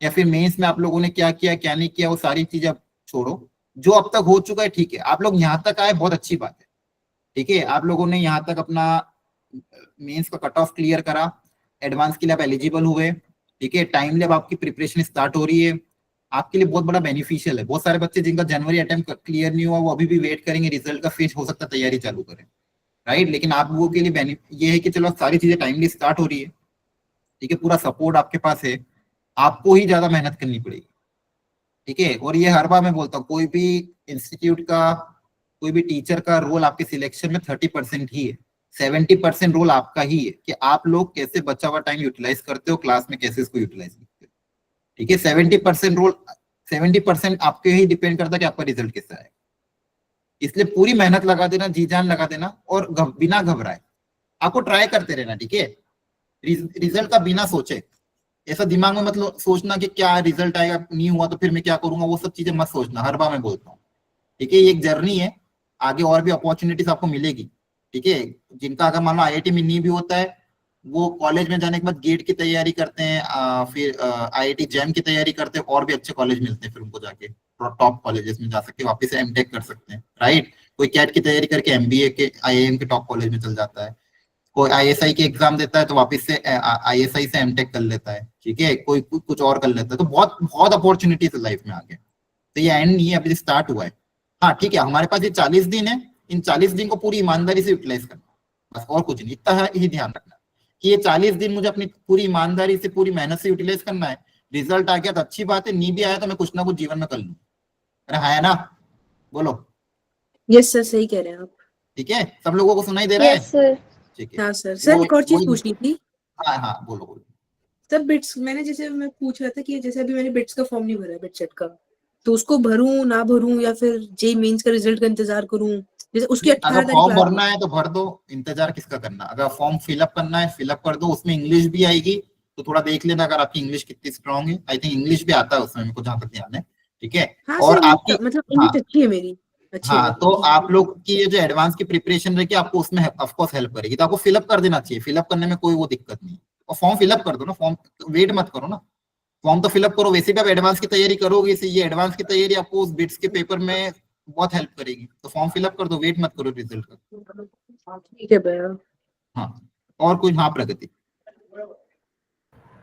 या फिर मेंस में आप लोगों ने क्या किया क्या नहीं किया वो सारी चीजें अब छोड़ो। जो अब तक हो चुका है ठीक है, आप लोग यहाँ तक आए बहुत अच्छी बात है, ठीक है। आप लोगों ने यहाँ तक अपना मेंस का कट ऑफ क्लियर करा, एडवांस के लिए आप एलिजिबल हुए, ठीक है। टाइमली अब आपकी प्रिपरेशन स्टार्ट हो रही है, आपके लिए बहुत बड़ा बेनिफिशियल है। बहुत सारे बच्चे जिनका जनवरी अटेम्प्ट क्लियर नहीं हुआ वो अभी भी वेट करेंगे रिजल्ट का, फिर हो सकता है तैयारी चालू करें, राइट। लेकिन आप लोगों के लिए ये है कि चलो सारी चीजें टाइमली स्टार्ट हो रही है, ठीक है, पूरा सपोर्ट आपके पास है, आपको ही ज्यादा मेहनत करनी पड़ेगी, ठीक है। और ये हर बार मैं बोलता हूँ, कोई भी इंस्टीट्यूट का, कोई भी टीचर का रोल आपके सिलेक्शन में 30% ही है, 70% रोल आपका ही है कि आप लोग कैसे बचा हुआ टाइम यूटिलाइज करते हो, क्लास में कैसे इसको यूटिलाइज करते हो, ठीक है। 70% आपके ही डिपेंड करता है कि आपका रिजल्ट कैसा है। इसलिए पूरी मेहनत लगा देना, जी जान लगा देना, और बिना घबराए आपको ट्राई करते रहना, ठीक है। रिजल्ट का बिना सोचे, ऐसा दिमाग में मतलब सोचना कि क्या रिजल्ट आएगा, नहीं हुआ तो फिर मैं क्या करूंगा, वो सब चीजें मत सोचना, हर बार मैं बोलता हूँ, ठीक है। ये एक जर्नी है, आगे और भी अपॉर्चुनिटीज आपको मिलेगी, ठीक है। जिनका अगर मान लो IIT में नहीं भी होता है, वो कॉलेज में जाने के बाद गेट की तैयारी करते हैं, फिर IIT जैम की तैयारी करते हैं, और भी अच्छे कॉलेज मिलते हैं, फिर उनको जाके टॉप कॉलेजेस में जा सकते हैं, वापस से MTech कर सकते हैं, राइट। कोई कैट की तैयारी करके MBA के IIM के टॉप कॉलेज में चल जाता है, कोई ISI के एग्जाम देता है तो वापस से ISI से MTech कर लेता है, ठीक है। कोई कुछ और कर लेता है, तो बहुत बहुत अपॉर्चुनिटीज है लाइफ में आगे। तो ये एंड नहीं है, अभी स्टार्ट हुआ है। हाँ ठीक है, हमारे पास ये 40 दिन है, इन 40 दिन को पूरी ईमानदारी से यूटिलाइज करना, बस और कुछ नहीं, इतना ही ध्यान रखना कि ये 40 दिन मुझे अपनी पूरी ईमानदारी से, पूरी मेहनत से यूटिलाइज करना है। रिजल्ट आ गया तो अच्छी बात है, नहीं भी आया तो मैं कुछ ना कुछ जीवन में कर लूँ। अरे हाँ है ना, बोलो। यस सर, सही कह रहे हैं आप। ठीक है, सब लोगों को सुनाई दे रहा है? Yes sir. ठीक है। हाँ सर एक और चीज पूछनी थी। हाँ हाँ बोलो बोलो। सर बिट्स, मैंने जैसे मैं पूछ रहा था कि जैसे अभी मैंने बिट्स का फॉर्म नहीं भरा है, बिट सेट का, तो उसको भरूं ना भरूं, या फिर जेई मेंस का रिजल्ट का इंतजार करूं? जैसे उसकी 18 अगर तारीख फॉर्म भरना है तो भर दो, इंतजार किसका करना। अगर फॉर्म फिलअप करना है फिलअप कर दो, उसमें इंग्लिश भी आएगी तो थोड़ा देख लेना अगर आपकी इंग्लिश कितनी स्ट्रांग है। आई थिंक इंग्लिश भी आता है उसमें, मेरे को जहाँ तक ध्यान है, ठीक है। हाँ और सर, आपकी मतलब हाँ इंग्लिश अच्छी है मेरी, अच्छी है हाँ, मेरी। तो आप लोग की ये जो एडवांस की प्रिपरेशन रहेगी आपको उसमें ऑफकोर्स हेल्प करेगी, तो आपको फिलअप कर देना चाहिए, फिलअप करने में कोई वो दिक्कत नहीं। और फॉर्म फिलअप कर दो ना, फॉर्म वेट मत करो ना, फॉर्म तो फिलअप करो। वैसे भी आप एडवांस की तैयारी करोगे, इसे ये एडवांस की तैयारी आपको उस बिट्स के पेपर में बहुत हेल्प करेगी, तो फॉर्म फिलअप कर दो, वेट मत करो रिजल्ट का। ठीक है भैया। हाँ और कुछ? हाँ प्रगति।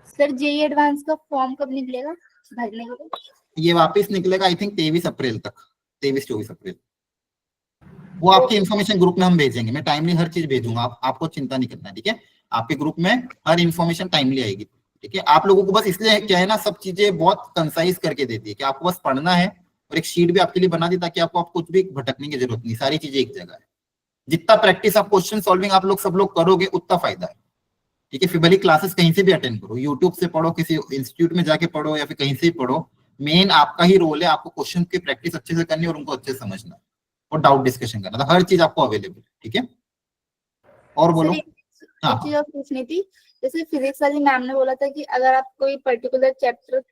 सर जेई एडवांस का फॉर्म कब निकलेगा भरने के लिए? ये वापस निकलेगा आई थिंक 23 अप्रैल तक, 23-24 अप्रैल। वो आपकी इन्फॉर्मेशन ग्रुप में हम भेजेंगे, मैं टाइमली हर चीज भेजूंगा, आपको चिंता नहीं करना है, ठीक है। आपके ग्रुप में हर इन्फॉर्मेशन टाइमली आएगी, ठीक है। आप लोगों को बस इसलिए क्या है ना, सब चीजें बहुत कंसाइज करके देती है कि आपको बस पढ़ना है, और एक शीट भी आपके लिए बना दी ताकि आपको आप कुछ भी भटकने की जरूरत नहीं, सारी चीजें एक जगह है। जितना प्रैक्टिस आप क्वेश्चन सॉल्विंग आप लोग सब लोग करोगे उतना फायदा है, ठीक है। फिर भले क्लासेस कहीं से भी अटेंड करो, यूट्यूब से पढ़ो, किसी इंस्टीट्यूट में जाके पढ़ो, या फिर कहीं से भी पढ़ो, मेन आपका ही रोल है, आपको क्वेश्चन की प्रैक्टिस अच्छे से करनी और उनको अच्छे से समझना और डाउट डिस्कशन करना, तो हर चीज आपको अवेलेबल, ठीक है। और बोलो। हाँ एक चीज और पूछनी थी, जैसे फिजिक्स वाली मैम ने बोला था कि अगर आप कोई पर्टिकुलर चैप्टर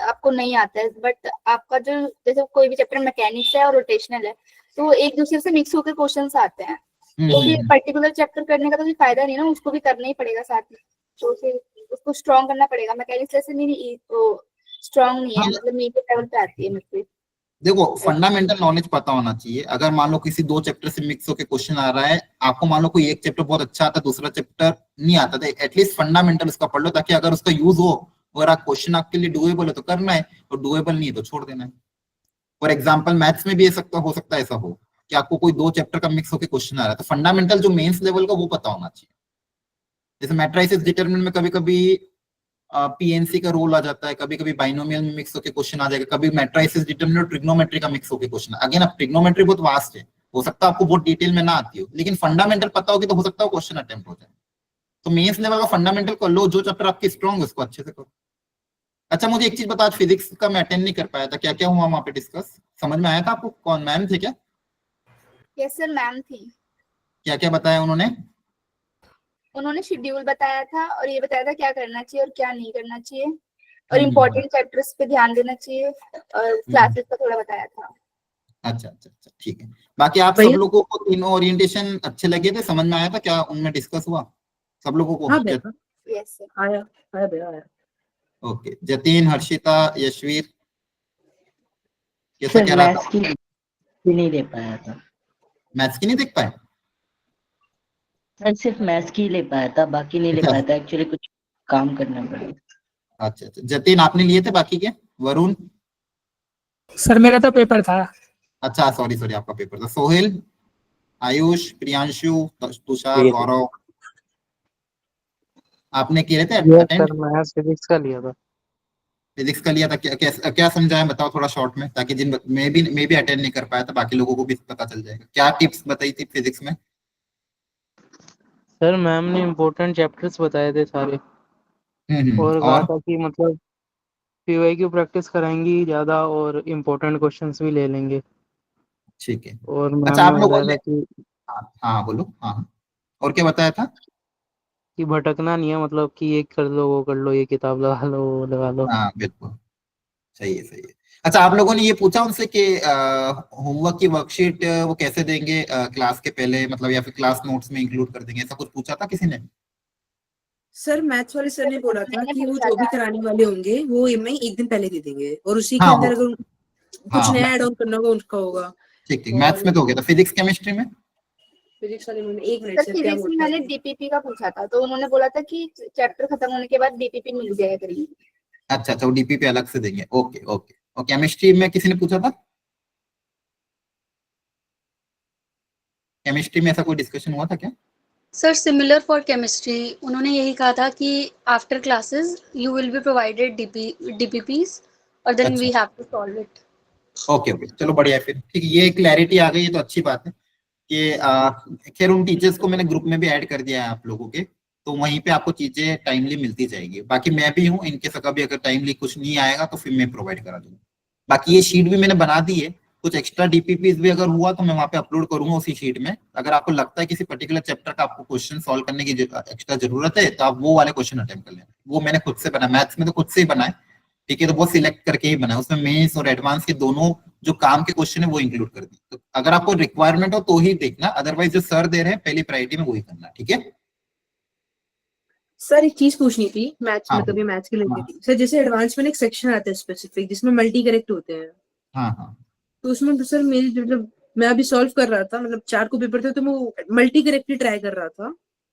आपको नहीं आता है, बट आपका जो जैसे कोई भी चैप्टर मैकेनिक्स है और रोटेशनल है, तो एक दूसरे से मिक्स होकर क्वेश्चंस आते हैं, तो फिर पर्टिकुलर चैप्टर करने का तो कोई फायदा नहीं ना, उसको भी करना ही पड़ेगा साथ में, तो फिर उसको स्ट्रॉन्ग करना पड़ेगा। मैकेनिक्स जैसे नहीं स्ट्रॉन्ग नहीं है, मतलब मीडियम लेवल पे आती है मुझे। देखो फंडामेंटल नॉलेज पता होना चाहिए। अगर मान लो किसी दो चैप्टर से मिक्स होकर क्वेश्चन आ रहा है, आपको मान लो कोई एक चैप्टर बहुत अच्छा आता है, दूसरा चैप्टर नहीं आता, तो एटलीस्ट फंडामेंटल उसका पढ़ लो, ताकि अगर उसका यूज हो, अगर आप क्वेश्चन आपके लिए डुएबल है तो करना है, और डुएबल नहीं है तो छोड़ देना है। फॉर एग्जाम्पल मैथ्स में भी हो सकता है ऐसा हो कि आपको कोई दो चैप्टर का मिक्स होकर क्वेश्चन आ रहा है, तो फंडामेंटल जो मेंस लेवल का वो पता होना चाहिए, जैसे मैट्रिसेस डिटरमिनेंट में कभी कभी पीएनसी का रोल आ जाता है, कभी कभी बाइनोमियल में मिक्स होकर क्वेश्चन आ जाएगा, कभी मैट्रिसेस डिटरमिनेंट ट्रिग्नोमेट्री का मिक्स होकर क्वेश्चन। अगेन अब ट्रिग्नोमेट्री बहुत वास्ट है, हो सकता है आपको बहुत डिटेल में ना आती हो, लेकिन फंडामेंटल पता होगी तो हो सकता है क्वेश्चन अटेम्प्ट हो जाए। तो मेंस लेवल का फंडामेंटल कर लो, जो चैप्टर आपकी स्ट्रॉन्ग है उसको अच्छे से करो। अच्छा मुझे एक चीज बता, आज फिजिक्स का मैं अटेंड नहीं कर पाया था, क्या क्या हुआ वहां पे डिस्कस, समझ में आया था आपको? कौन मैम थे क्या? यस सर, मैम थी। क्या क्या बताया उन्होंने? उन्होंने शेड्यूल बताया था और ये बताया था क्या करना चाहिए और क्या नहीं करना चाहिए, और इम्पोर्टेंट चैप्टर्स पे ध्यान देना चाहिए, और क्लासेस का थोड़ा बताया था। अच्छा अच्छा अच्छा, ठीक है। बाकी आप सब भैया? लोगों को तीनों ओरिएंटेशन अच्छे लगे थे, समझ में आया था क्या उनमें डिस्कस हुआ सब लोगों को? हाँ भैया, यस सर। आया आया भैया, आया। ओके, जतिन, हर्षिता, यशवीर, कैसा सर क्या रहा था? मैथ्स की भी नहीं दे पाया था मैथ्स की नहीं देख पाए? सर, सिर्फ मैथ्स की ले पाया था, बाकी नहीं ले अच्छा पाया था, एक्चुअली कुछ काम करना पड़ा। अच्छा अच्छा, जतिन आपने लिए थे, बाकी के? वरुण? सर मेरा तो पेपर था। अच्छा सॉरी सॉरी, आपका पेपर था। सोहेल, आयुष, प्रियांशु, तुषार, लिए थे। गौरव, आपने किए थे यस अटेंड? सर, मैं फिजिक्स का लिया था। फिजिक्स का लिया था, क्या समझाया बताओ थोड़ा शॉर्ट में, ताकि जिन मैं भी अटेंड नहीं कर पाया था, बाकी लोगों को भी पता चल जाएगा। क्या टिप्स बताई थी फिजिक्स में? सर मैम ने इम्पोर्टेंट चैप्टर्स बताए थे सारे, और कहा और था कि मतलब पीवाईक्यू प्रैक्टिस कराएंगी ज़्यादा और इम्पोर्टेंट क्वेश्चंस भी ले लेंगे। ठीक है। और मैम अच्छा ने आप लोगों बताया ने, था कि हाँ हाँ बोलो, हाँ हाँ। और क्या बताया था? भटकना नहीं है, मतलब कि ये कर लो वो कर लो, ये किताब लगा लो वो लगा लो। हाँ बिल्कुल, सही है सही है। अच्छा आप लोगों ने ये पूछा उनसे कि होमवर्क की वर्कशीट वो कैसे देंगे क्लास के पहले, मतलब या फिर क्लास नोट्स में इंक्लूड कर देंगे, ऐसा कुछ पूछा था किसी ने? सर मैथ्स वाले सर ने बोला था मैंने कि वो पूछा जो भी था। कराने वाले होंगे वो मैं एक दिन पहले दे देंगे, और उसी के हाँ अंदर वो, अगर कुछ हाँ नया ऐड ऑन करना होगा उनका होगा। ठीक ठीक, और मैथ्स में तो हो गया था, फिजिक्स केमिस्ट्री में? फिजिक्स वाले उन्होंने, एक मिनट सर सर क्या फिजिक्स में बोलते मैंने हैं, डीपीपी का पूछा था, तो उन्होंने बोला था कि चैप्टर खत्म होने के बाद डीपीपी मिल जाएगा करीब। अच्छा अच्छा, वो डीपी पे अलग से देंगे, ओके ओके। और केमिस्ट्री में किसी ने पूछा था? केमिस्ट्री में ऐसा कोई डिस्कशन हुआ था क्या? सर सिमिलर फॉर केमिस्ट्री, उन्होंने यही कहा था कि after classes you will be provided DPPs और देन अच्छा we have to solve it. Okay okay, चलो बढ़िया है फिर, ठीक है, ये क्लैरिटी आ गई है तो अच्छी बात है कि खैर उन टीचर्स को मैंने ग्रुप में भी ऐड कर दिया है आप लोगों के, तो वहीं पे आपको चीजें टाइमली मिलती जाएगी। बाकी मैं भी हूँ, इनके कभी अगर टाइमली कुछ नहीं आएगा तो फिर मैं प्रोवाइड करा दूंगा। बाकी ये शीट भी मैंने बना दी है, कुछ एक्स्ट्रा डीपीपीज भी अगर हुआ तो मैं वहां पे अपलोड करूंगा उसी शीट में। अगर आपको लगता है किसी पर्टिकुलर चैप्टर का आपको क्वेश्चन सॉल्व करने की एक्स्ट्रा जरूरत है तो आप वो वाले क्वेश्चन अटेम्प्ट कर लेना। वो मैंने खुद से बनाया, मैथ्स में तो खुद से ही बनाए, ठीक है, तो वो सिलेक्ट करके ही बनाया, उसमें मेंस और एडवांस के दोनों जो काम के क्वेश्चन है वो इंक्लूड कर दी। तो अगर आपको रिक्वायरमेंट हो तो ही देखना, अदरवाइज जो सर दे रहे हैं पहली प्रायोरिटी में वही करना, ठीक है? सर एक चीज पूछनी थी मैथ्स, हाँ मतलब ये मैथ्स के लिए हाँ थी सर। जैसे एडवांस में एक सेक्शन आता है स्पेसिफिक जिसमें मल्टी करेक्ट होते हैं, हाँ हाँ। तो उसमें तो सर मेरी मतलब मैं अभी सॉल्व कर रहा था, मतलब 4 को पेपर थे तो मैं मल्टी करेक्ट ही ट्राई कर रहा था,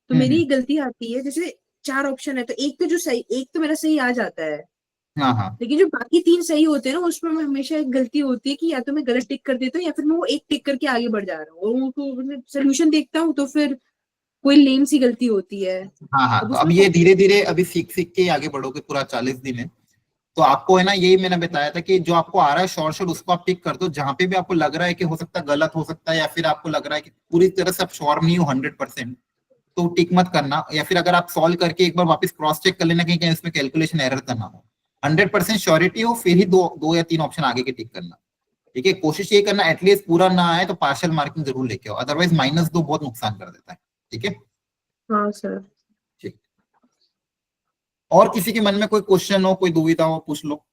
तो मेरी गलती आती है। जैसे 4 ऑप्शन है तो एक तो जो सही, एक तो मेरा सही आ जाता है, हाँ हाँ लेकिन जो बाकी 3 सही होते हैं ना उसमें मैं हमेशा एक गलती होती है कि या तो मैं गलत टिक कर देता हूँ या फिर मैं वो एक टिक करके आगे बढ़ जा रहा हूँ, और उनको सोल्यूशन देखता हूँ तो फिर कोई लेम सी गलती होती है। हाँ हाँ। अब तो अब उसमें ये धीरे धीरे अभी सीख सीख के ही आगे बढ़ोगे, पूरा 40 दिन है तो आपको है ना, यही मैंने बताया था कि जो आपको आ रहा है शॉर्ट शॉर्ट उसको आप टिक कर दो, जहां पे भी आपको लग रहा है कि हो सकता है गलत हो सकता है, या फिर आपको लग रहा है कि पूरी तरह से आप श्योर नहीं हो 100%, तो टिक मत करना। या फिर अगर आप सॉल्व करके एक बार वापस क्रॉस चेक कर लेना कहीं उसमें कैलकुलेशन एरर करना हो, 100% श्योरिटी हो फिर ही दो या 3 ऑप्शन आगे के टिक करना, ठीक है? कोशिश ये करना एटलीस्ट पूरा ना आए तो पार्शियल मार्किंग जरूर लेके आओ, अदरवाइज -2 बहुत नुकसान कर देता है, ठीक है? हाँ सर। ठीक। और किसी के मन में कोई क्वेश्चन हो, कोई दुविधा हो, पूछ लो।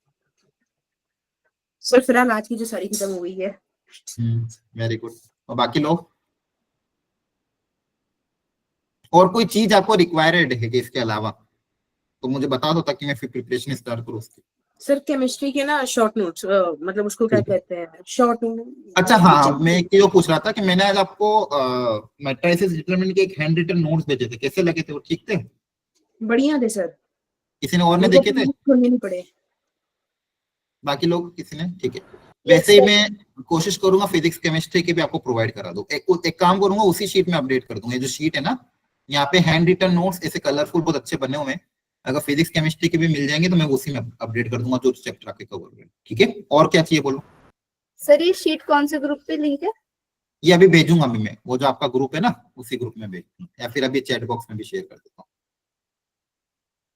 सर फिलहाल आज की जो सारी खत्म हो गई है। Very good. और बाकी लोग, और कोई चीज आपको रिक्वायर्ड है कि इसके अलावा, तो मुझे बता दो ताकि मैं फिर प्रिपरेशन स्टार्ट करूँ उसकी। सर केमिस्ट्री के ना शॉर्ट नोट्स, मतलब उसको क्या ठीक है। कहते हैं, शॉर्ट अच्छा हाँ, मैं एक चीज पूछ रहा था कि मैंने आज आपको मैट्रिसेस डिटरमिनेंट के एक हैंड रिटन नोट्स भेजे थे, कैसे लगे थे वो? ठीक थे? बढ़िया थे सर, किसी ने और ने मुझे देखे थे? खोलने नहीं पड़े। बाकी लोग किसी ने? ठीक है। Yes, वैसे ही sir. मैं कोशिश करूंगा फिजिक्स केमिस्ट्री के भी आपको प्रोवाइड करा दूं। एक काम करूंगा, उसी शीट में अपडेट कर दूंगा, ये जो शीट है ना यहाँ पे हैंड रिटन नोट्स ऐसे कलरफुल बहुत अच्छे बने हुए हैं, अगर फिजिक्स केमिस्ट्री के भी मिल जाएंगे तो मैं उसी में अपडेट कर दूंगा जो चैप्टर आपके कवर हुए, ठीक है। और क्या चाहिए बोलो। सर ये शीट कौन से ग्रुप पे लिंक है? ये अभी भेजूंगा अभी मैं, वो जो आपका ग्रुप है ना उसी ग्रुप में भेजूंगा, या फिर अभी चैट बॉक्स में भी शेयर कर देता हूँ।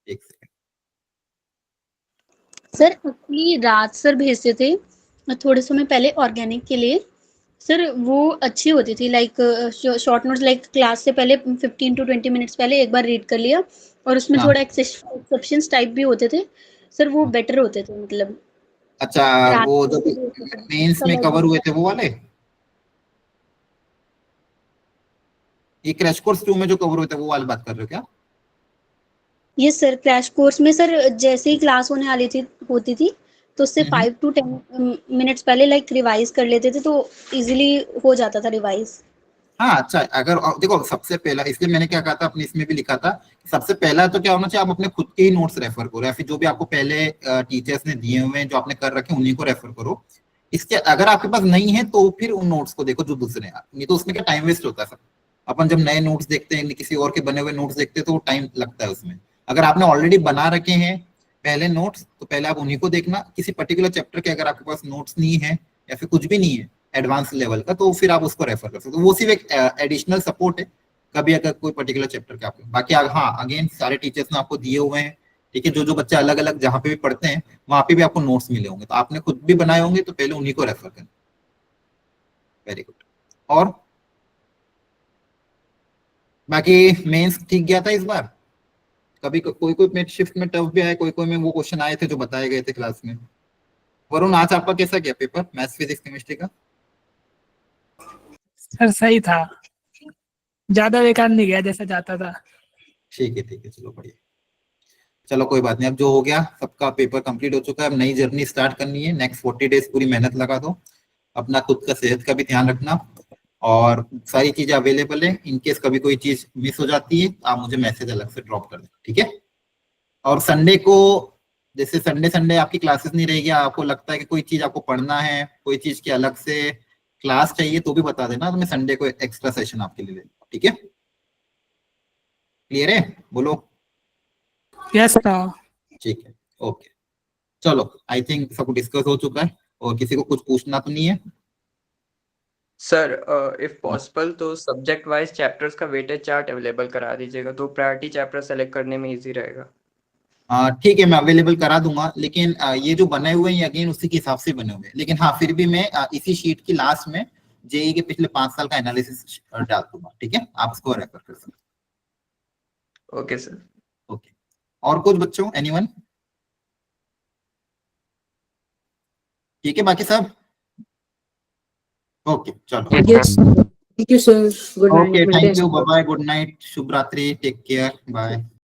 एक सेकंड। सर एक्चुअली राज सर भेजते थे थोड़े समय पहले ऑर्गेनिक के लिए। सर वो अच्छी होती थी, like short notes, like class से पहले 15 to 20 मिनट्स पहले एक बार रीड कर लिया, और उसमें हाँ। थोड़ा एक्सेप्शंस टाइप भी होते थे सर, वो बेटर होते थे मतलब। अच्छा, रात वो को जो मेंस में कवर हुए थे वो वाले, ये क्रैश कोर्स 2 में जो कवर हुए थे वो वाली बात कर रहे हो क्या? यस सर, क्रैश कोर्स में सर जैसे ही क्लास होने वाली थी होती थी तो उससे 5 to 10 मिनट्स पहले लाइक रिवाइज कर लेते थे, तो इजीली हो जाता था रिवाइज। हाँ अच्छा, अगर देखो सबसे पहला, इसलिए मैंने क्या कहा था अपने इसमें भी लिखा था, सबसे पहला तो क्या होना चाहिए, आप अपने खुद के ही नोट्स रेफर करो, या फिर जो भी आपको पहले टीचर्स ने दिए हुए हैं जो आपने कर रखे उन्हीं को रेफर करो। इसके अगर आपके पास नहीं है तो फिर उन नोट्स को देखो जो दूसरे हैं, नहीं तो उसमें क्या टाइम वेस्ट होता है सब। अपन जब नए नोट्स देखते हैं, किसी और के बने हुए नोट्स देखते हैं तो टाइम लगता है उसमें। अगर आपने ऑलरेडी बना रखे हैं पहले नोट्स तो पहले आप उन्हीं को देखना। किसी पर्टिकुलर चैप्टर के अगर आपके पास नोट्स नहीं है या फिर कुछ भी नहीं है एडवांस लेवल का, तो फिर आप उसको रेफर कर सकते हो, वो सिर्फ एक एडिशनल सपोर्ट है कभी अगर कोई पर्टिकुलर चैप्टर के आपको। बाकी हाँ अगेन सारे टीचर्स ने आपको दिए हुए हैं, ठीक है, जो जो बच्चे अलग अलग जहाँ पे भी पढ़ते हैं वहां पे भी आपको नोट्स मिले होंगे, तो आपने खुद भी बनाए होंगे तो पहले उन्हीं को रेफर करना। Very good. और बाकी मेंस ठीक गया था इस बार? कभी कोई कोई शिफ्ट में टफ भी आया, कोई कोई में वो क्वेश्चन आए थे जो बताए गए थे क्लास में। वरुण आज आपका कैसा गया पेपर मैथ्स फिजिक्स केमिस्ट्री का? सर सही था, ज्यादा बेकार नहीं गया जैसा जाता था। ठीक है चलो बढ़िया। चलो कोई बात नहीं, अब जो हो गया सबका पेपर कंप्लीट हो चुका है, अब नई जर्नी स्टार्ट करनी है। नेक्स्ट 40 डेज पूरी मेहनत लगा दो, अपना खुद का सेहत का भी ध्यान रखना, और सारी चीजें अवेलेबल है। इनकेस कभी कोई चीज मिस हो जाती है आप मुझे मैसेज अलग से ड्रॉप कर दें, ठीक है। और संडे को, जैसे संडे आपकी क्लासेस नहीं रहेगी, आपको लगता है कि कोई चीज आपको पढ़ना है, कोई चीज की अलग से क्लास चाहिए तो भी बता देना, तो मैं संडे को एक्स्ट्रा सेशन आपके लिए लेगा, ठीक है। क्लियर है? बोलो। Yes sir. ठीक है, ओके। चलो आई थिंक सब डिस्कस हो चुका है, और किसी को कुछ पूछना तो नहीं है? सर इफ पॉसिबल तो सब्जेक्ट वाइज चैप्टर्स का वेटेज चार्ट अवेलेबल करा दीजिएगा, तो प्रायोरिटी चैप्टर सेलेक्ट करने में इजी रहेगा। ठीक है, मैं अवेलेबल करा दूंगा, लेकिन ये जो बने हुए हैं अगेन उसी के हिसाब से बने हुए हैं, लेकिन हाँ फिर भी मैं इसी शीट की लास्ट में जेई के पिछले 5 साल का एनालिसिस डाल दूंगा, ठीक है, आप उसको रेफर कर सकते ओके सर। हैं। ओके, और कुछ बच्चों, एनीवन? ठीक है बाकी सब? ओके चलो, yes thank you sir, good night, okay मिलते थैंक यू, हैं। बाय बाय, गुड नाइट, शुभ रात्रि, टेक केयर, बाय।